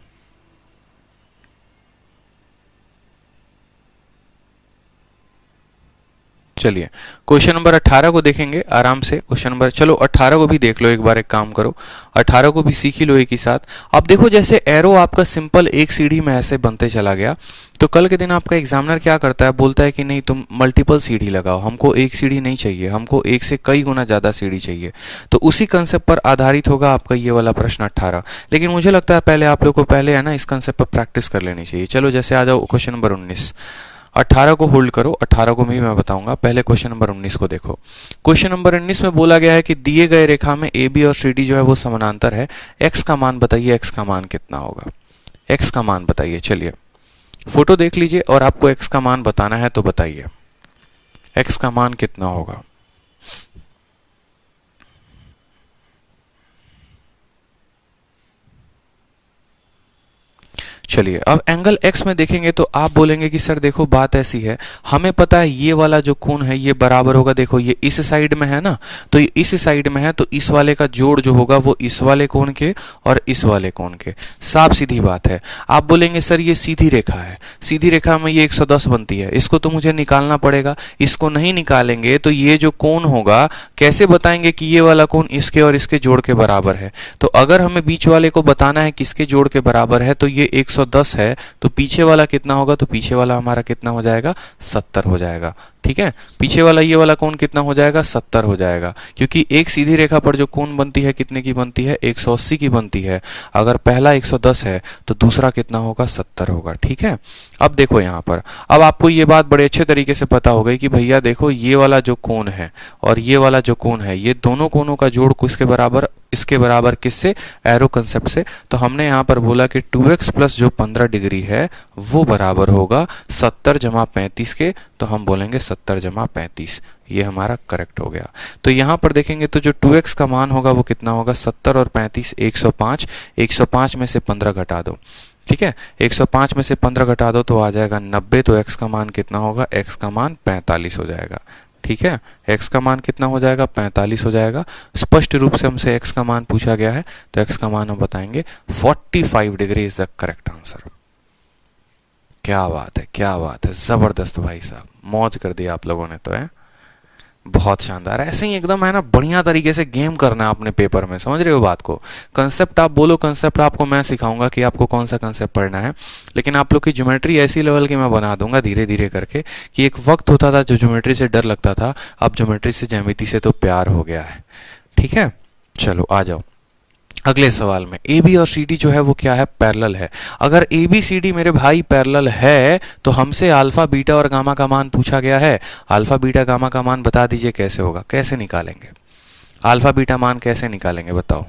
चलिए क्वेश्चन नंबर 18 को देखेंगे आराम से। क्वेश्चन नंबर, चलो 18 को भी देख लो एक बार, एक काम करो 18 को भी सीख ही लो एक ही साथ। अब देखो जैसे एरो आपका सिंपल एक सीढ़ी में ऐसे बनते चला गया, तो कल के दिन आपका एग्जामिनर क्या करता है, बोलता है कि नहीं तुम मल्टीपल सीढ़ी लगाओ, हमको एक सीढ़ी नहीं चाहिए, हमको एक से कई गुना ज़्यादा सीढ़ी चाहिए। तो उसी कंसेप्ट पर आधारित होगा आपका ये वाला प्रश्न 18। लेकिन मुझे लगता है पहले आप लोग को पहले है ना इस कंसेप्ट पर प्रैक्टिस कर लेनी चाहिए। चलो जैसे आ जाओ क्वेश्चन नंबर 19। 18 को होल्ड करो, 18 को भी मैं बताऊंगा, पहले क्वेश्चन नंबर 19 को देखो। क्वेश्चन नंबर 19 में बोला गया है कि दिए गए रेखा में ए बी और सी डी जो है वो समानांतर है। एक्स का मान बताइए, एक्स का मान कितना होगा, एक्स का मान बताइए। चलिए फोटो देख लीजिए और आपको एक्स का मान बताना है तो बताइए एक्स का मान कितना होगा। चलिए अब एंगल x में देखेंगे तो आप बोलेंगे कि सर देखो बात ऐसी है, हमें पता है ये वाला जो कोण है ये बराबर होगा, देखो ये इस साइड में है ना, तो ये इस साइड में है, तो इस वाले का जोड़ जो होगा वो इस वाले कोण के और इस वाले कोण के, साफ सीधी बात है। आप बोलेंगे सर ये सीधी रेखा है, सीधी रेखा में ये 110 बनती है, इसको तो मुझे निकालना पड़ेगा, इसको नहीं निकालेंगे तो ये जो कोण होगा कैसे बताएंगे कि ये वाला कोण इसके और इसके जोड़ के बराबर है। तो अगर हमें बीच वाले को बताना है किसके जोड़ के बराबर है, तो ये 110 है, तो पीछे वाला कितना होगा, तो पीछे वाला हमारा कितना हो जाएगा, 70 हो जाएगा। ठीक है, पीछे वाला ये वाला कोण कितना हो जाएगा, 70 हो जाएगा, क्योंकि एक सीधी रेखा पर जो कोण बनती है कितने की बनती है, 180 की बनती है। अगर पहला 110 है तो दूसरा कितना होगा, 70 होगा। ठीक है, अब देखो यहाँ पर, अब आपको ये बात बड़े अच्छे तरीके से पता हो गई कि भैया देखो ये वाला जो कोण है और ये वाला जो कोण है, ये दोनों कोणों का जोड़ किसके बराबर, इसके बराबर, किससे, एरो कंसेप्ट से। तो हमने यहाँ पर बोला कि 2x प्लस जो 15 डिग्री है वो बराबर होगा 70 जमा 35 के, तो हम बोलेंगे 70 जमा 35, ये हमारा करेक्ट हो गया। तो यहाँ पर देखेंगे तो जो 2x का मान होगा वो कितना होगा, 70 और 35 105, 105 में से 15 घटा दो। ठीक है, 105 में से 15 घटा दो तो आ जाएगा 90, तो x का मान कितना होगा, x का मान 45 हो जाएगा। ठीक है, x का मान कितना हो जाएगा, 45 हो जाएगा। स्पष्ट रूप से हमसे x का मान पूछा गया है, तो x का मान हम बताएंगे 45 degree is the correct answer. क्या बात है, क्या बात है, जबरदस्त भाई साहब, मौज कर दिया आप लोगों ने तो है, बहुत शानदार। ऐसे ही एकदम है ना बढ़िया तरीके से गेम करना है अपने पेपर में, समझ रहे हो बात को। कंसेप्ट आप बोलो, कंसेप्ट आपको मैं सिखाऊंगा कि आपको कौन सा कंसेप्ट पढ़ना है, लेकिन आप लोग की ज्योमेट्री ऐसी लेवल की मैं बना दूंगा धीरे धीरे करके कि एक वक्त होता था जो ज्योमेट्री से डर लगता था, अब ज्योमेट्री से, ज्यामिति से तो प्यार हो गया है। ठीक है, चलो आ जाओ अगले सवाल में। ए बी और सी डी जो है वो क्या है, पैरेलल है। अगर ए बी सी डी मेरे भाई पैरेलल है तो हमसे अल्फा बीटा और गामा का मान पूछा गया है। अल्फा बीटा गामा का मान बता दीजिए कैसे होगा, कैसे निकालेंगे, अल्फा बीटा मान कैसे निकालेंगे बताओ।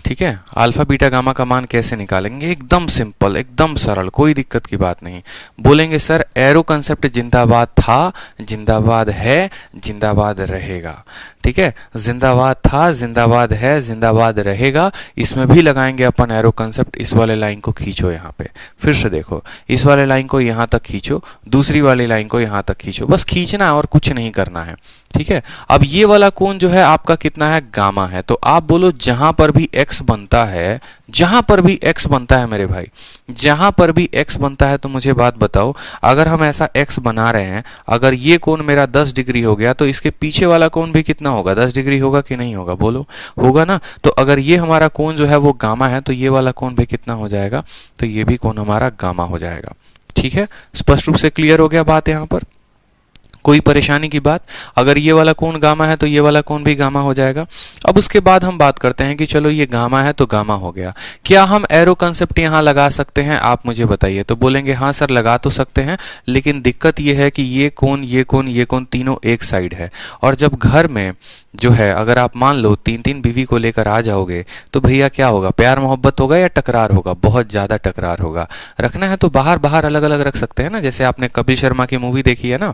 ठीक है, अल्फा बीटा गामा का मान कैसे निकालेंगे, एकदम सिंपल, एकदम सरल, कोई दिक्कत की बात नहीं। बोलेंगे सर एरो कंसेप्ट जिंदाबाद था, जिंदाबाद है, जिंदाबाद रहेगा। ठीक है, जिंदाबाद था, जिंदाबाद है, जिंदाबाद रहेगा। इसमें भी लगाएंगे अपन एरो कंसेप्ट। इस वाले लाइन को खींचो यहाँ पे, फिर से देखो, इस वाले लाइन को यहाँ तक खींचो, दूसरी वाली लाइन को यहाँ तक खींचो, बस खींचना है और कुछ नहीं करना है। ठीक है, अब ये वाला कोण जो है आपका कितना है, गामा है। तो आप बोलो जहां पर भी x बनता है, जहां पर भी x बनता है मेरे भाई, जहां पर भी x बनता है, तो मुझे बात बताओ, अगर हम ऐसा x बना रहे हैं, अगर ये कोण मेरा 10 डिग्री हो गया तो इसके पीछे वाला कोण भी कितना होगा, 10 डिग्री होगा कि नहीं होगा, बोलो, होगा ना। तो अगर ये हमारा कोण जो है वो गामा है तो ये वाला कोण भी कितना हो जाएगा, तो ये भी कोण हमारा गामा हो जाएगा। ठीक है, स्पष्ट रूप से क्लियर हो गया बात यहाँ पर, कोई परेशानी की बात। अगर ये वाला कोण गामा है तो ये वाला कोण भी गामा हो जाएगा। अब उसके बाद हम बात करते हैं कि चलो ये गामा है तो गामा हो गया, क्या हम एरो कंसेप्ट यहाँ लगा सकते हैं, आप मुझे बताइए। तो बोलेंगे हाँ सर लगा तो सकते हैं, लेकिन दिक्कत ये है कि ये कोण, ये कोण, ये कोण तीनों एक साइड है, और जब घर में जो है अगर आप मान लो 3-3 बीवी को लेकर आ जाओगे तो भैया क्या होगा, प्यार मोहब्बत होगा या टकरार होगा, बहुत ज्यादा टकरार होगा। रखना है तो बाहर बाहर अलग अलग रख सकते हैं ना, जैसे आपने कपिल शर्मा की मूवी देखी है ना,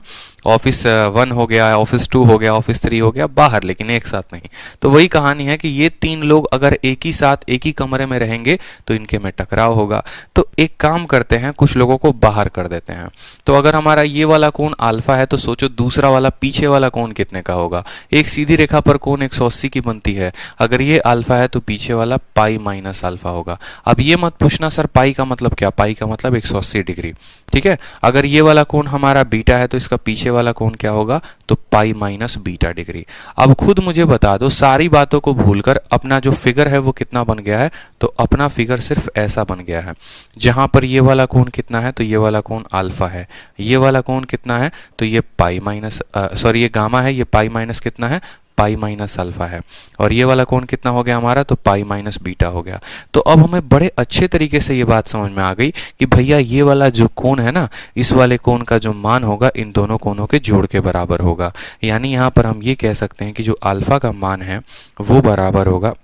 ऑफिस 1 हो गया, ऑफिस 2 हो गया, ऑफिस 3 हो गया बाहर, लेकिन एक साथ नहीं। तो वही कहानी है कि ये 3 लोग अगर एक ही साथ एक ही कमरे में रहेंगे तो इनके में टकराव होगा। तो एक काम करते हैं, कुछ लोगों को बाहर कर देते हैं। तो अगर हमारा ये वाला कोण अल्फा है तो सोचो दूसरा वाला पीछे वाला कोण कितने का होगा। एक सीधी रेखा पर कोण 180 की बनती है, अगर ये अल्फा है तो पीछे वाला पाई माइनस अल्फा होगा। अब ये मत पूछना सर पाई का मतलब क्या, पाई का मतलब 180 डिग्री, ठीक है। अगर ये वाला कोण हमारा बीटा है तो इसका पीछे वाला कोण क्या होगा, तो पाई माइनस बीटा डिग्री। अब खुद मुझे बता दो, सारी बातों को भूलकर अपना जो फिगर है वो कितना बन गया है, तो अपना फिगर सिर्फ ऐसा बन गया है, जहां पर ये वाला कोण कितना है, तो ये वाला कोण अल्फा है, ये वाला कोण कितना है, तो ये पाई माइनस सॉरी ये गामा है, ये पाई माइनस कितना है, पाई माइनस अल्फा है, और ये वाला कोण कितना हो गया हमारा, तो पाई माइनस बीटा हो गया। तो अब हमें बड़े अच्छे तरीके से ये बात समझ में आ गई कि भैया ये वाला जो कोण है ना, इस वाले कोण का जो मान होगा इन दोनों कोणों के जोड़ के बराबर होगा। यानी यहाँ पर हम ये कह सकते हैं कि जो अल्फा का मान है वो बराबर होगा,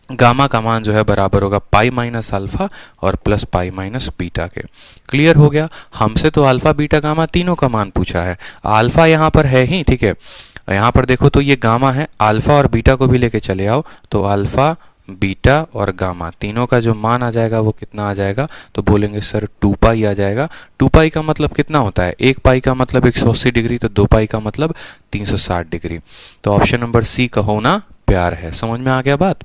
गामा का मान जो है बराबर होगा पाई माइनस अल्फा और प्लस पाई माइनस बीटा के। क्लियर हो गया। हमसे तो अल्फा बीटा गामा तीनों का मान पूछा है, अल्फा यहाँ पर है ही, ठीक है। यहाँ पर देखो तो ये गामा है, अल्फा और बीटा को भी लेके चले आओ, तो अल्फा बीटा और गामा तीनों का जो मान आ जाएगा वो कितना आ जाएगा, तो बोलेंगे सर 2 पाई आ जाएगा। 2 पाई का मतलब कितना होता है, 1 पाई का मतलब 180 डिग्री, तो 2 पाई का मतलब 360 डिग्री। तो ऑप्शन नंबर सी का होना प्यार है। समझ में आ गया बात,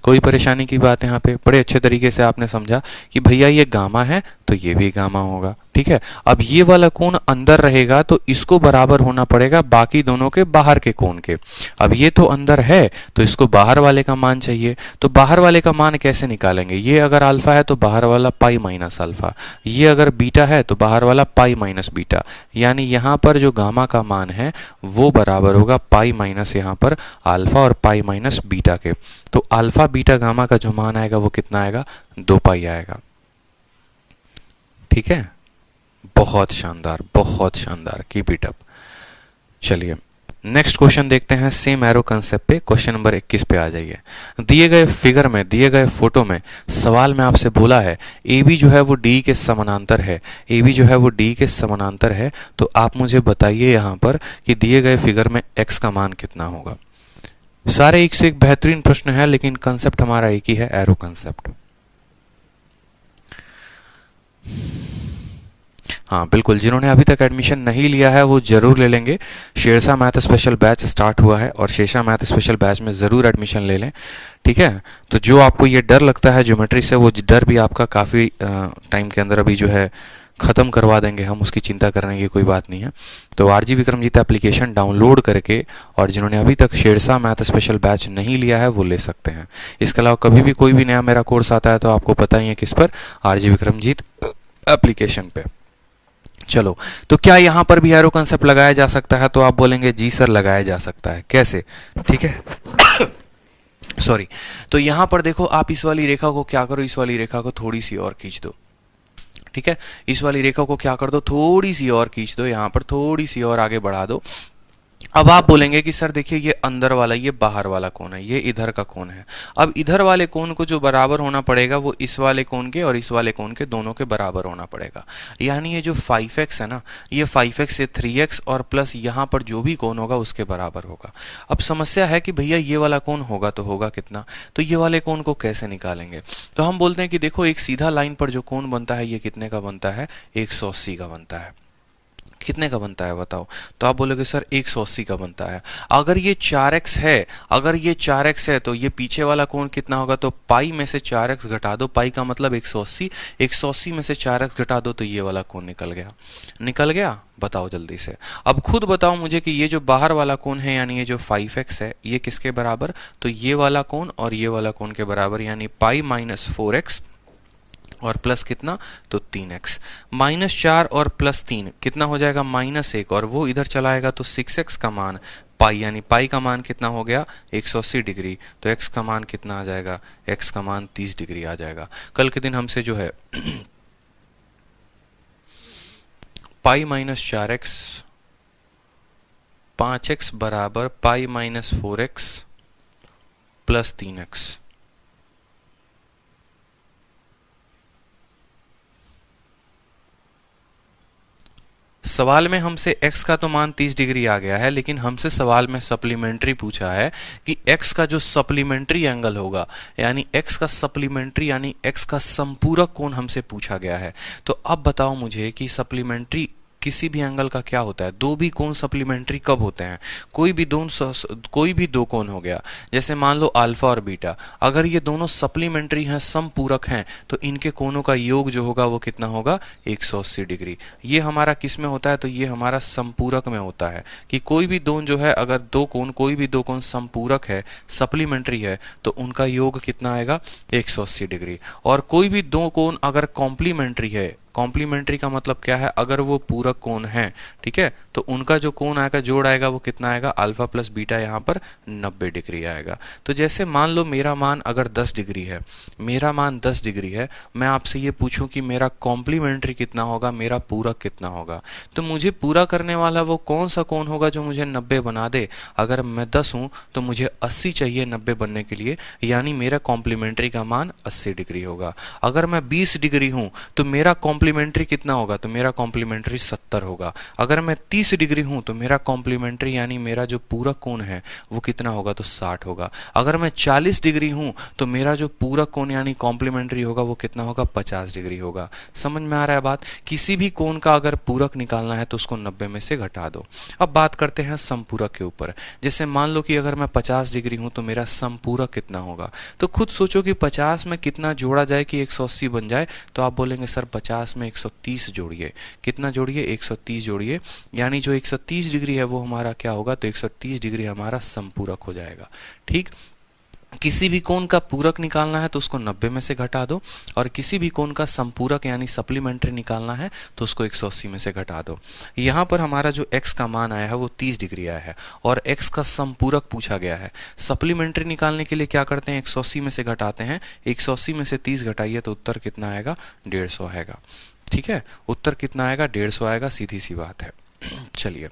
कोई परेशानी की बात यहाँ पे बड़े अच्छे तरीके से आपने समझा कि भैया ये गामा है तो ये भी गामा होगा, ठीक है। अब ये वाला कोण अंदर रहेगा तो इसको बराबर होना पड़ेगा बाकी दोनों के बाहर के कोण के। अब ये तो अंदर है तो इसको बाहर वाले का मान चाहिए, तो बाहर वाले का मान कैसे निकालेंगे, ये अगर अल्फा है तो बाहर वाला पाई माइनस अल्फा, ये अगर बीटा है तो बाहर वाला पाई माइनस बीटा। यानी यहाँ पर जो गामा का मान है वो बराबर होगा पाई माइनस यहाँ पर अल्फा और पाई माइनस बीटा के। तो अल्फा बीटा गामा का जो मान आएगा वो कितना आएगा, 2 पाई आएगा, ठीक है। बहुत शानदार, बहुत शानदार, कीप इट अप। चलिए नेक्स्ट क्वेश्चन देखते हैं, सेम एरो कंसेप्ट पे। क्वेश्चन नंबर 21 पे आ जाइए। दिए गए फिगर में, दिए गए फोटो में सवाल में आपसे बोला है ए बी जो है वो डी के समानांतर है, ए बी जो है वो डी के समानांतर है। तो आप मुझे बताइए यहाँ पर कि दिए गए फिगर में एक्स का मान कितना होगा। सारे एक से एक बेहतरीन प्रश्न है, लेकिन कंसेप्ट हमारा एक ही है, एरो कंसेप्ट। हाँ बिल्कुल, जिन्होंने अभी तक एडमिशन नहीं लिया है वो जरूर ले लेंगे। Shershah math special batch start हुआ है और शेरशाह मैथ स्पेशल बैच में ज़रूर एडमिशन ले लें, ठीक है। तो जो आपको ये डर लगता है ज्योमेट्री से, वो डर भी आपका काफ़ी टाइम के अंदर अभी जो है ख़त्म करवा देंगे हम, उसकी चिंता करने की कोई बात नहीं है। तो आरजी विक्रमजीत एप्लीकेशन डाउनलोड करके, और जिन्होंने अभी तक शेरशाह मैथ स्पेशल बैच नहीं लिया है वो ले सकते हैं। इसके अलावा कभी भी कोई भी नया मेरा कोर्स आता है तो आपको पता ही है किस पर, आरजी विक्रमजीत एप्लीकेशन पे। चलो, तो क्या यहाँ पर भी एरो कंसेप्ट लगाया जा सकता है, तो आप बोलेंगे जी सर लगाया जा सकता है, कैसे, ठीक है। सॉरी। तो यहाँ पर देखो, आप इस वाली रेखा को क्या करो, इस वाली रेखा को थोड़ी सी और खींच दो, ठीक है। इस वाली रेखा को क्या कर दो, थोड़ी सी और खींच दो, यहाँ पर थोड़ी सी और आगे बढ़ा दो। अब आप बोलेंगे कि सर देखिए ये अंदर वाला, ये बाहर वाला कोण है, ये इधर का कोण है। अब इधर वाले कोण को जो बराबर होना पड़ेगा वो इस वाले कोण के और इस वाले कोण के दोनों के बराबर होना पड़ेगा। यानी ये जो 5x है ना, ये 5x से 3x और प्लस यहाँ पर जो भी कोण होगा उसके बराबर होगा। अब समस्या है कि भैया ये वाला कोण होगा तो होगा कितना, तो ये वाले कोण को कैसे निकालेंगे। तो हम बोलते हैं कि देखो एक सीधा लाइन पर जो कोण बनता है ये कितने का बनता है, 180 का बनता है। कितने का बनता है बताओ, तो आप बोलोगे सर 180 का बनता है। अगर ये 4x है, अगर ये 4x है तो ये पीछे वाला कोण कितना होगा, तो पाई में से 4x घटा दो, पाई का मतलब 180, 180 में से 4x घटा दो तो ये वाला कोण निकल गया। निकल गया, बताओ जल्दी से। अब खुद बताओ मुझे कि ये जो बाहर वाला कोण है यानी ये जो 5x है ये किसके बराबर, तो ये वाला कोण और ये वाला कोण के बराबर, यानी पाई माइनस 4x और प्लस कितना, तो 3x। -4 और +3 कितना हो जाएगा, -1, और वो इधर चलाएगा तो 6x का मान पाई, यानी पाई का मान कितना हो गया, 180 डिग्री। तो x का मान कितना आ जाएगा, x का मान 30 डिग्री आ जाएगा। कल के दिन हमसे जो है पाई माइनस 4x 5x बराबर pi minus 4x plus 3x। सवाल में हमसे x का तो मान 30 डिग्री आ गया है, लेकिन हमसे सवाल में सप्लीमेंट्री पूछा है कि x का जो सप्लीमेंट्री एंगल होगा, यानी x का सप्लीमेंट्री यानी x का संपूरक कोण हमसे पूछा गया है। तो अब बताओ मुझे कि सप्लीमेंट्री किसी भी एंगल का क्या होता है, दो भी कोण सप्लीमेंट्री कब होते हैं? कोई भी दो कोण हो गया, जैसे मान लो अल्फा और बीटा, अगर ये दोनों सप्लीमेंट्री हैं, समपूरक हैं, तो इनके कोणों का योग जो होगा वो कितना होगा? 180 डिग्री। ये हमारा किस में होता है? तो ये हमारा संपूरक में होता है कि कोई भी दोनों जो है, अगर कोई भी दो कोण संपूरक है, सप्लीमेंट्री है, तो उनका योग कितना आएगा? 180 डिग्री। और कोई भी दो कोण अगर कॉम्प्लीमेंट्री है, कॉम्प्लीमेंट्री का मतलब क्या है? अगर वो पूरक कोण है, ठीक है, तो उनका जो कोण आएगा, जोड़ आएगा, वो कितना आएगा? अल्फा प्लस बीटा, यहाँ पर 90 डिग्री आएगा। तो जैसे मान लो मेरा मान अगर 10 डिग्री है, मेरा मान 10 डिग्री है, मैं आपसे ये पूछूं कि मेरा कॉम्प्लीमेंट्री कितना होगा, मेरा पूरक कितना होगा, तो मुझे पूरा करने वाला वो कौन सा कोण होगा जो मुझे 90 बना दे? अगर मैं 10 हूं तो मुझे 80 चाहिए 90 बनने के लिए, यानी मेरा कॉम्प्लीमेंट्री का मान 80 डिग्री होगा। अगर मैं 20 डिग्री हूं तो मेरा कॉम्प्लीमेंट्री कितना होगा? तो मेरा कॉम्प्लीमेंट्री 70 होगा। अगर मैं 30 डिग्री हूं तो मेरा कॉम्प्लीमेंट्री यानी मेरा जो पूरक कोण है वो कितना होगा? तो 60 होगा। अगर मैं 40 डिग्री हूं तो मेरा जो पूरक कोण यानी कॉम्प्लीमेंट्री होगा वो कितना होगा? 50 डिग्री होगा। समझ में आ रहा है बात? किसी भी कोण का अगर पूरक निकालना है तो उसको 90 में से घटा दो। अब बात करते हैं संपूरक के ऊपर। जैसे मान लो कि अगर मैं 50 डिग्री हूं तो मेरा संपूरक कितना होगा? तो खुद सोचो कि 50 में कितना जोड़ा जाए कि 180 बन जाए? तो आप बोलेंगे सर 50 में 130 जोड़िए। कितना जोड़िए? 130 जोड़िए, यानी जो 130 डिग्री है वो हमारा क्या होगा? तो 130 डिग्री हमारा संपूरक हो जाएगा। ठीक, किसी भी कोण का पूरक निकालना है तो उसको 90 में से घटा दो, और किसी भी कोण का संपूरक यानी सप्लीमेंट्री निकालना है तो उसको 180 में से घटा दो। यहाँ पर हमारा जो x का मान आया है वो 30 डिग्री आया है, और x का संपूरक पूछा गया है। सप्लीमेंट्री निकालने के लिए क्या करते हैं? 180 में से घटाते हैं। 180 में से 30 घटाइए तो उत्तर कितना आएगा? 150 आएगा। ठीक है, उत्तर कितना आएगा? 150 आएगा। सीधी सी बात है। चलिए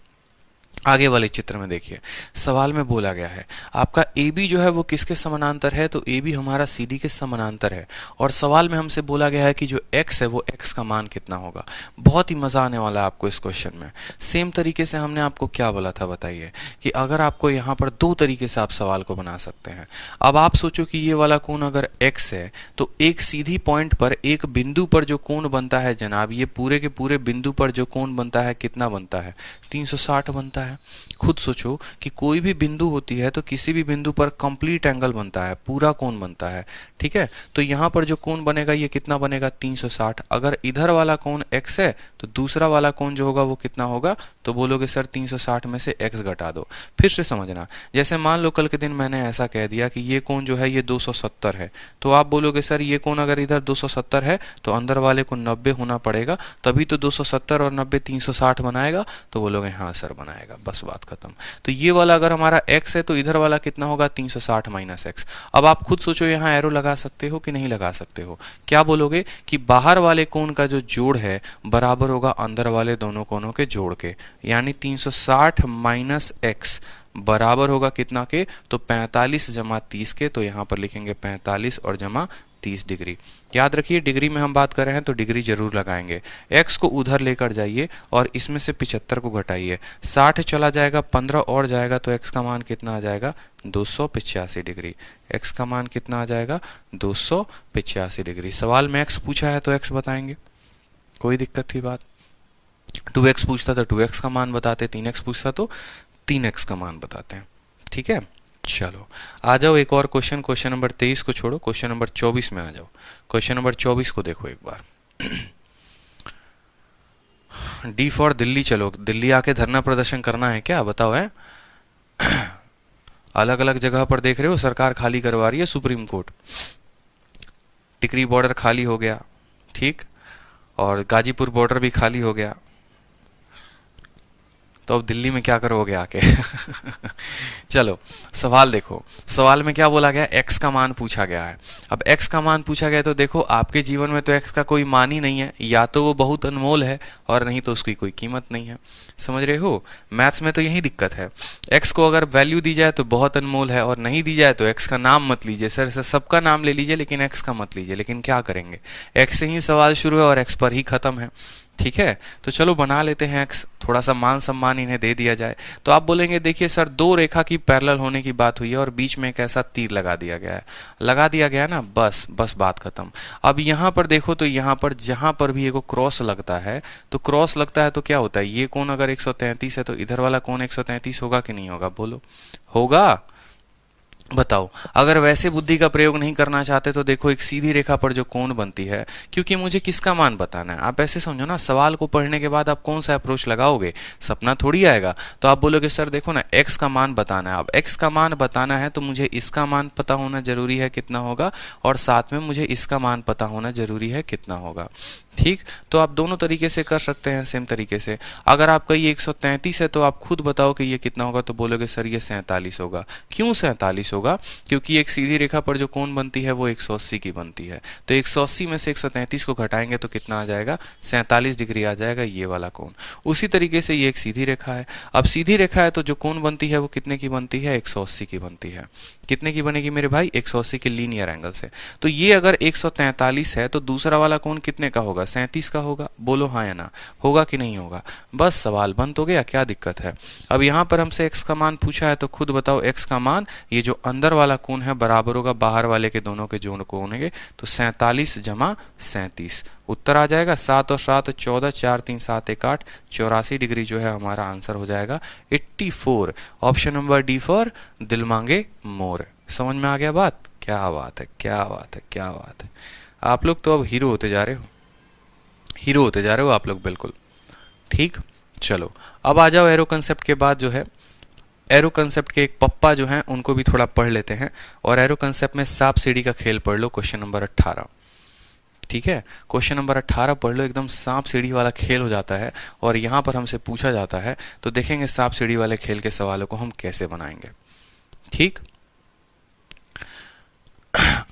आगे वाले चित्र में देखिए, सवाल में बोला गया है आपका AB जो है वो किसके समानांतर है? तो AB हमारा CD के समानांतर है, और सवाल में हमसे बोला गया है कि जो x है वो x का मान कितना होगा। बहुत ही मजा आने वाला है आपको इस क्वेश्चन में। सेम तरीके से हमने आपको क्या बोला था, बताइए, कि अगर आपको यहाँ पर दो तरीके से आप सवाल को बना सकते हैं। अब आप सोचो कि ये वाला कोण अगर x है तो एक सीधी पॉइंट पर, एक बिंदु पर जो कोण बनता है जनाब, ये पूरे के पूरे बिंदु पर जो कोण बनता है कितना बनता है? 360 बनता है। खुद सोचो कि कोई भी बिंदु होती है तो किसी भी बिंदु पर कंप्लीट एंगल बनता है, पूरा कोण बनता है। ठीक है, तो यहाँ पर जो कोण बनेगा ये कितना बनेगा? 360। अगर इधर वाला कोण x है तो दूसरा वाला कोण जो होगा वो कितना होगा? तो बोलोगे सर 360 में से x घटा दो। फिर से समझना, जैसे मान लो कल के दिन मैंने ऐसा कह दिया कि ये कोण जो है ये 270 है, तो आप बोलोगे सर ये कोण अगर इधर 270 है तो अंदर वाले को 90 होना पड़ेगा, तभी तो 270 और 90 360 बनाएगा। तो बोलोगे हाँ सर बनाएगा, बस बात खत्म। तो ये वाला अगर हमारा x है तो इधर वाला कितना होगा? 360 माइनस x। अब आप खुद सोचो यहाँ एरो लगा सकते हो कि नहीं लगा सकते हो? क्या बोलोगे कि बाहर वाले कोण का जो जोड़ है बराबर होगा अंदर वाले दोनों कोणों के जोड़ के, यानी 360 माइनस x बराबर होगा कितना के? तो 45 जमा 30 के। तो यहाँ पर लिखेंगे 45 और जमा 30 डिग्री। याद रखिए डिग्री में हम बात कर रहे हैं तो डिग्री जरूर लगाएंगे। x को उधर लेकर जाइए और इसमें से 75 को घटाइए, 60 चला जाएगा, 15 और जाएगा तो x का मान कितना आ जाएगा? 285 डिग्री। x का मान कितना आ जाएगा? 285 डिग्री। सवाल में x पूछा है तो x बताएंगे, कोई दिक्कत की बात। 2x पूछता तो 2x का मान बताते, 3x पूछता तो 3x का मान बताते हैं। ठीक है, चलो आ जाओ एक और क्वेश्चन। क्वेश्चन नंबर 23 को छोड़ो, क्वेश्चन नंबर 24 में आ जाओ। क्वेश्चन नंबर 24 को देखो एक बार। D for Delhi. चलो दिल्ली आके धरना प्रदर्शन करना है क्या? बताओ है। अलग अलग जगह पर देख रहे हो सरकार खाली करवा रही है सुप्रीम कोर्ट। टिकरी बॉर्डर खाली हो गया, ठीक, और गाजीपुर बॉर्डर भी खाली हो गया, तो अब दिल्ली में क्या करोगे आके? चलो सवाल देखो, सवाल में क्या बोला गया? x का मान पूछा गया है। अब x का मान पूछा गया तो देखो आपके जीवन में तो x का कोई मान ही नहीं है, या तो वो बहुत अनमोल है और नहीं तो उसकी कोई कीमत नहीं है। समझ रहे हो? मैथ्स में तो यही दिक्कत है। x को अगर वैल्यू दी जाए तो बहुत अनमोल है, और नहीं दी जाए तो x का नाम मत लीजिए। सर सबका नाम ले लीजिए लेकिन x का मत लीजिए। लेकिन क्या करेंगे, x से ही सवाल शुरू है और x पर ही खत्म है। ठीक है, तो चलो बना लेते हैं एक्स, थोड़ा सा मान सम्मान इन्हें दे दिया जाए। तो आप बोलेंगे देखिए सर दो रेखा की पैरेलल होने की बात हुई है और बीच में एक ऐसा तीर लगा दिया गया है, लगा दिया गया ना, बस बस बात खत्म। अब यहाँ पर देखो तो यहाँ पर जहां पर भी एक क्रॉस लगता है, तो क्रॉस लगता है तो क्या होता है, ये कोण अगर 133 है तो इधर वाला कोण 133 होगा कि नहीं होगा, बोलो होगा। बताओ, अगर वैसे बुद्धि का प्रयोग नहीं करना चाहते तो देखो एक सीधी रेखा पर जो कोण बनती है, क्योंकि मुझे किसका मान बताना है, आप ऐसे समझो ना, सवाल को पढ़ने के बाद आप कौन सा अप्रोच लगाओगे, सपना थोड़ी आएगा। तो आप बोलोगे सर देखो ना x का मान बताना है, अब x का मान बताना है तो मुझे इसका मान पता होना जरूरी है कितना होगा, और साथ में मुझे इसका मान पता होना जरूरी है कितना होगा। ठीक, तो आप दोनों तरीके से कर सकते हैं सेम तरीके से। अगर आपका ये 133 है तो आप खुद बताओ कि ये कितना होगा, तो बोलोगे सर ये 47 होगा। क्यों 47 होगा, क्योंकि एक सीधी रेखा पर जो कोण बनती है वो 180 की बनती है, तो 180 में से 133 को घटाएंगे तो कितना आ जाएगा, 47 डिग्री आ जाएगा ये वाला कोण। उसी तरीके से ये एक सीधी रेखा है, अब सीधी रेखा है तो जो कोण बनती है वो कितने की बनती है, 180 की बनती है। कितने की बनेगी मेरे भाई, 180 के लीनियर एंगल से। तो ये अगर 143 है तो दूसरा वाला कोण कितने का होगा, 37 का होगा, बोलो हाँ या ना, होगा कि नहीं होगा, बस सवाल बंद हो गया, क्या दिक्कत है। अब यहाँ पर हमसे x का मान पूछा है तो खुद बताओ x का मान, ये जो अंदर वाला कोण है बराबर होगा बाहर वाले के दोनों के जोड़ को होंगे, तो 47 जमा 37, उत्तर आ जाएगा 7 और 7 14, 4 3 7 1 8, 84 डिग्री जो है हमारा आंसर हो जाएगा 84। ऑप्शन नंबर डी फॉर दिल मांगे मोर। समझ में आ गया बात, क्या बात है, क्या बात है, क्या बात है। आप लोग तो अब हीरो होते जा रहे हो, हीरो होते जा रहे हो आप लोग, बिल्कुल ठीक। चलो अब आ जाओ एरो कंसेप्ट के बाद जो है, एरो कंसेप्ट के एक पप्पा जो हैं उनको भी थोड़ा पढ़ लेते हैं, और एरो कंसेप्ट में सांप सीढ़ी का खेल पढ़ लो, क्वेश्चन नंबर 18। ठीक है, क्वेश्चन नंबर 18 पढ़ लो, एकदम सांप सीढ़ी वाला खेल हो जाता है, और यहां पर हमसे पूछा जाता है, तो देखेंगे सांप सीढ़ी वाले खेल के सवालों को हम कैसे बनाएंगे। ठीक,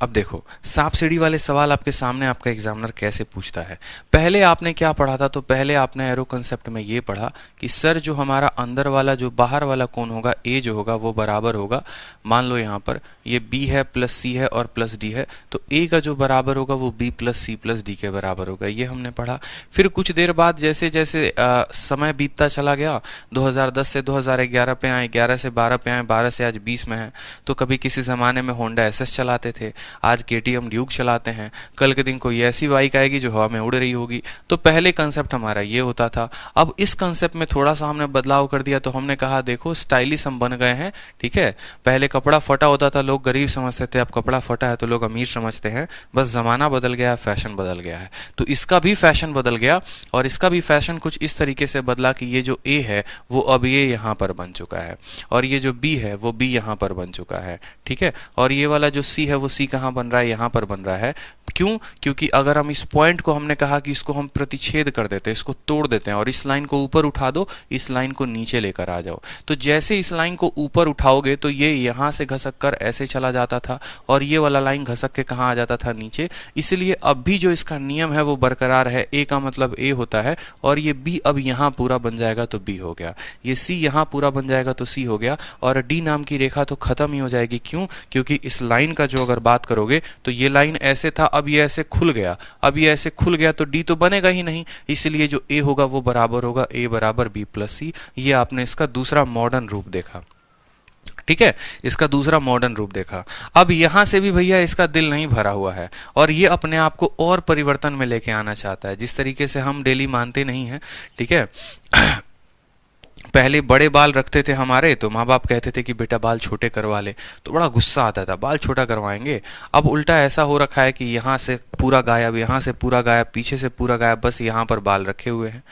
अब देखो सांप सीढ़ी वाले सवाल आपके सामने आपका एग्जामिनर कैसे पूछता है। पहले आपने क्या पढ़ा था, तो पहले आपने एरो कंसेप्ट में ये पढ़ा कि सर जो हमारा अंदर वाला जो बाहर वाला कोण होगा ए जो होगा वो बराबर होगा, मान लो यहाँ पर ये b है प्लस c है और प्लस d है, तो a का जो बराबर होगा वो b plus c plus d के बराबर होगा, ये हमने पढ़ा। फिर कुछ देर बाद जैसे जैसे समय बीतता चला गया, 2010 से 2011 पे आए, 11 से 12 पे आए, 12 से आज 20 में है, तो कभी किसी जमाने में होंडा एसएस चलाते थे, आज केटीएम ड्यूक चलाते हैं, कल के दिन कोई ऐसी बाइक आएगी जो हवा में उड़ रही होगी। तो पहले कंसेप्ट हमारा ये होता था। अब इस कंसेप्ट में थोड़ा सा हमने बदलाव कर दिया, तो हमने कहा देखो स्टाइलिश हम बन गए हैं। ठीक है, पहले कपड़ा फटा होता था, लोग गरीब समझते थे, अब कपड़ा फटा है तो लोग अमीर समझते हैं। बस जमाना बदल गया है, फैशन बदल गया है, तो इसका भी फैशन बदल गया, और इसका भी फैशन कुछ इस तरीके से बदला कि ये जो ए है वो अब ये यहाँ पर बन चुका है, और ये जो बी है वो बी यहाँ पर बन चुका है। ठीक है, और ये वाला जो सी है वो सी कहाँ बन रहा है, यहाँ पर बन रहा है। क्यों, क्योंकि अगर हम इस पॉइंट को, हमने कहा कि इसको हम प्रतिच्छेद कर देते हैं, इसको तोड़ देते हैं, और इस लाइन को ऊपर उठा दो, इस लाइन को नीचे लेकर आ जाओ, तो जैसे इस लाइन को ऊपर उठाओगे तो ये यहाँ से घसक कर ऐसे चला जाता था, और ये वाला लाइन घसक के कहाँ आ जाता था, नीचे। इसलिए अब भी जो इसका नियम है वो बरकरार है, ए का मतलब ए होता है, और ये बी अब यहाँ पूरा बन जाएगा तो बी हो गया, ये सी यहाँ पूरा बन जाएगा तो सी हो गया, और डी नाम की रेखा तो खत्म ही हो जाएगी। क्यों, क्योंकि इस लाइन का जो अगर बात करोगे तो ये लाइन ऐसे था, अब ये ऐसे खुल गया, अब ये ऐसे खुल गया तो डी तो बनेगा ही नहीं, इसलिए जो ए होगा वो बराबर होगा ए बराबर बी प्लस सी। ये आपने इसका दूसरा मॉडर्न रूप देखा। ठीक है, इसका दूसरा मॉडर्न रूप देखा। अब यहां से भी भैया इसका दिल नहीं भरा हुआ है, और ये अपने आप को और परिवर्तन में लेके आना चाहता है, जिस तरीके से हम डेली मानते नहीं हैं। ठीक है, पहले बड़े बाल रखते थे हमारे, तो माँ बाप कहते थे कि बेटा बाल छोटे करवा ले, तो बड़ा गुस्सा आता था, बाल छोटा करवाएंगे। अब उल्टा ऐसा हो रखा है कि यहाँ से पूरा गायब, यहाँ से पूरा गायब, पीछे से पूरा गायब, बस यहाँ पर बाल रखे हुए हैं।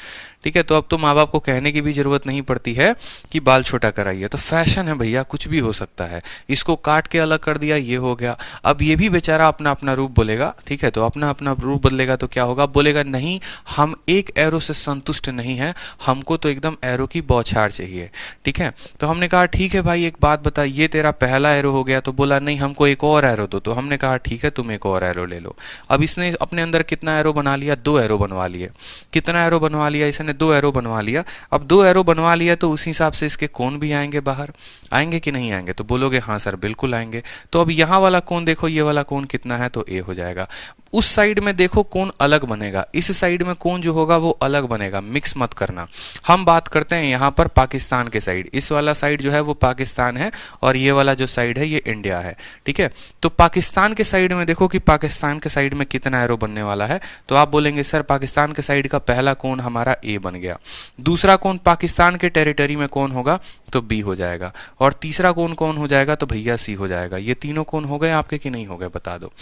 ठीक है, तो अब तो माँ बाप को कहने की भी जरूरत नहीं पड़ती है कि बाल छोटा कराइए, तो फैशन है भैया, कुछ भी हो सकता है। इसको काट के अलग कर दिया, ये हो गया। अब ये भी बेचारा अपना अपना रूप बोलेगा। ठीक है, तो अपना अपना रूप बदलेगा तो क्या होगा, बोलेगा नहीं हम एक एरो से संतुष्ट नहीं है, हमको तो एकदम एरो की बौछार चाहिए। ठीक है, तो हमने कहा ठीक है भाई एक बात बता, ये तेरा पहला एरो हो गया, तो बोला नहीं हमको एक और एरो दो, तो हमने कहा ठीक है तुम एक और एरो ले लो। अब इसने अपने अंदर कितना एरो बना लिया, 2 एरो बनवा लिए। कितना एरो बनवा लिया इसने, 2 एरो बनवा लिया। अब 2 एरो बनवा लिया तो उस हिसाब से इसके कोण भी आएंगे बाहर, आएंगे कि नहीं आएंगे, तो बोलोगे हाँ सर बिल्कुल आएंगे। तो अब यहाँ वाला कोण देखो, ये वाला कोण कितना है, तो ए हो जाएगा। उस साइड में देखो कोण अलग बनेगा, इस साइड में कोण जो होगा वो अलग बनेगा, मिक्स मत करना। हम बात करते हैं यहाँ पर पाकिस्तान के साइड, इस वाला साइड जो है वो पाकिस्तान है और ये वाला जो साइड है ये इंडिया है, ठीक है। तो पाकिस्तान के साइड में देखो कि पाकिस्तान के साइड में कितना एरो बनने वाला है, तो आप बोलेंगे सर पाकिस्तान के साइड का पहला कोण हमारा ए बन गया, दूसरा कोण पाकिस्तान के टेरिटरी में कौन होगा तो बी हो जाएगा, और तीसरा कोण कौन हो जाएगा तो भैया सी हो जाएगा। ये तीनों कोण हो गए आपके कि नहीं हो गए बता दो।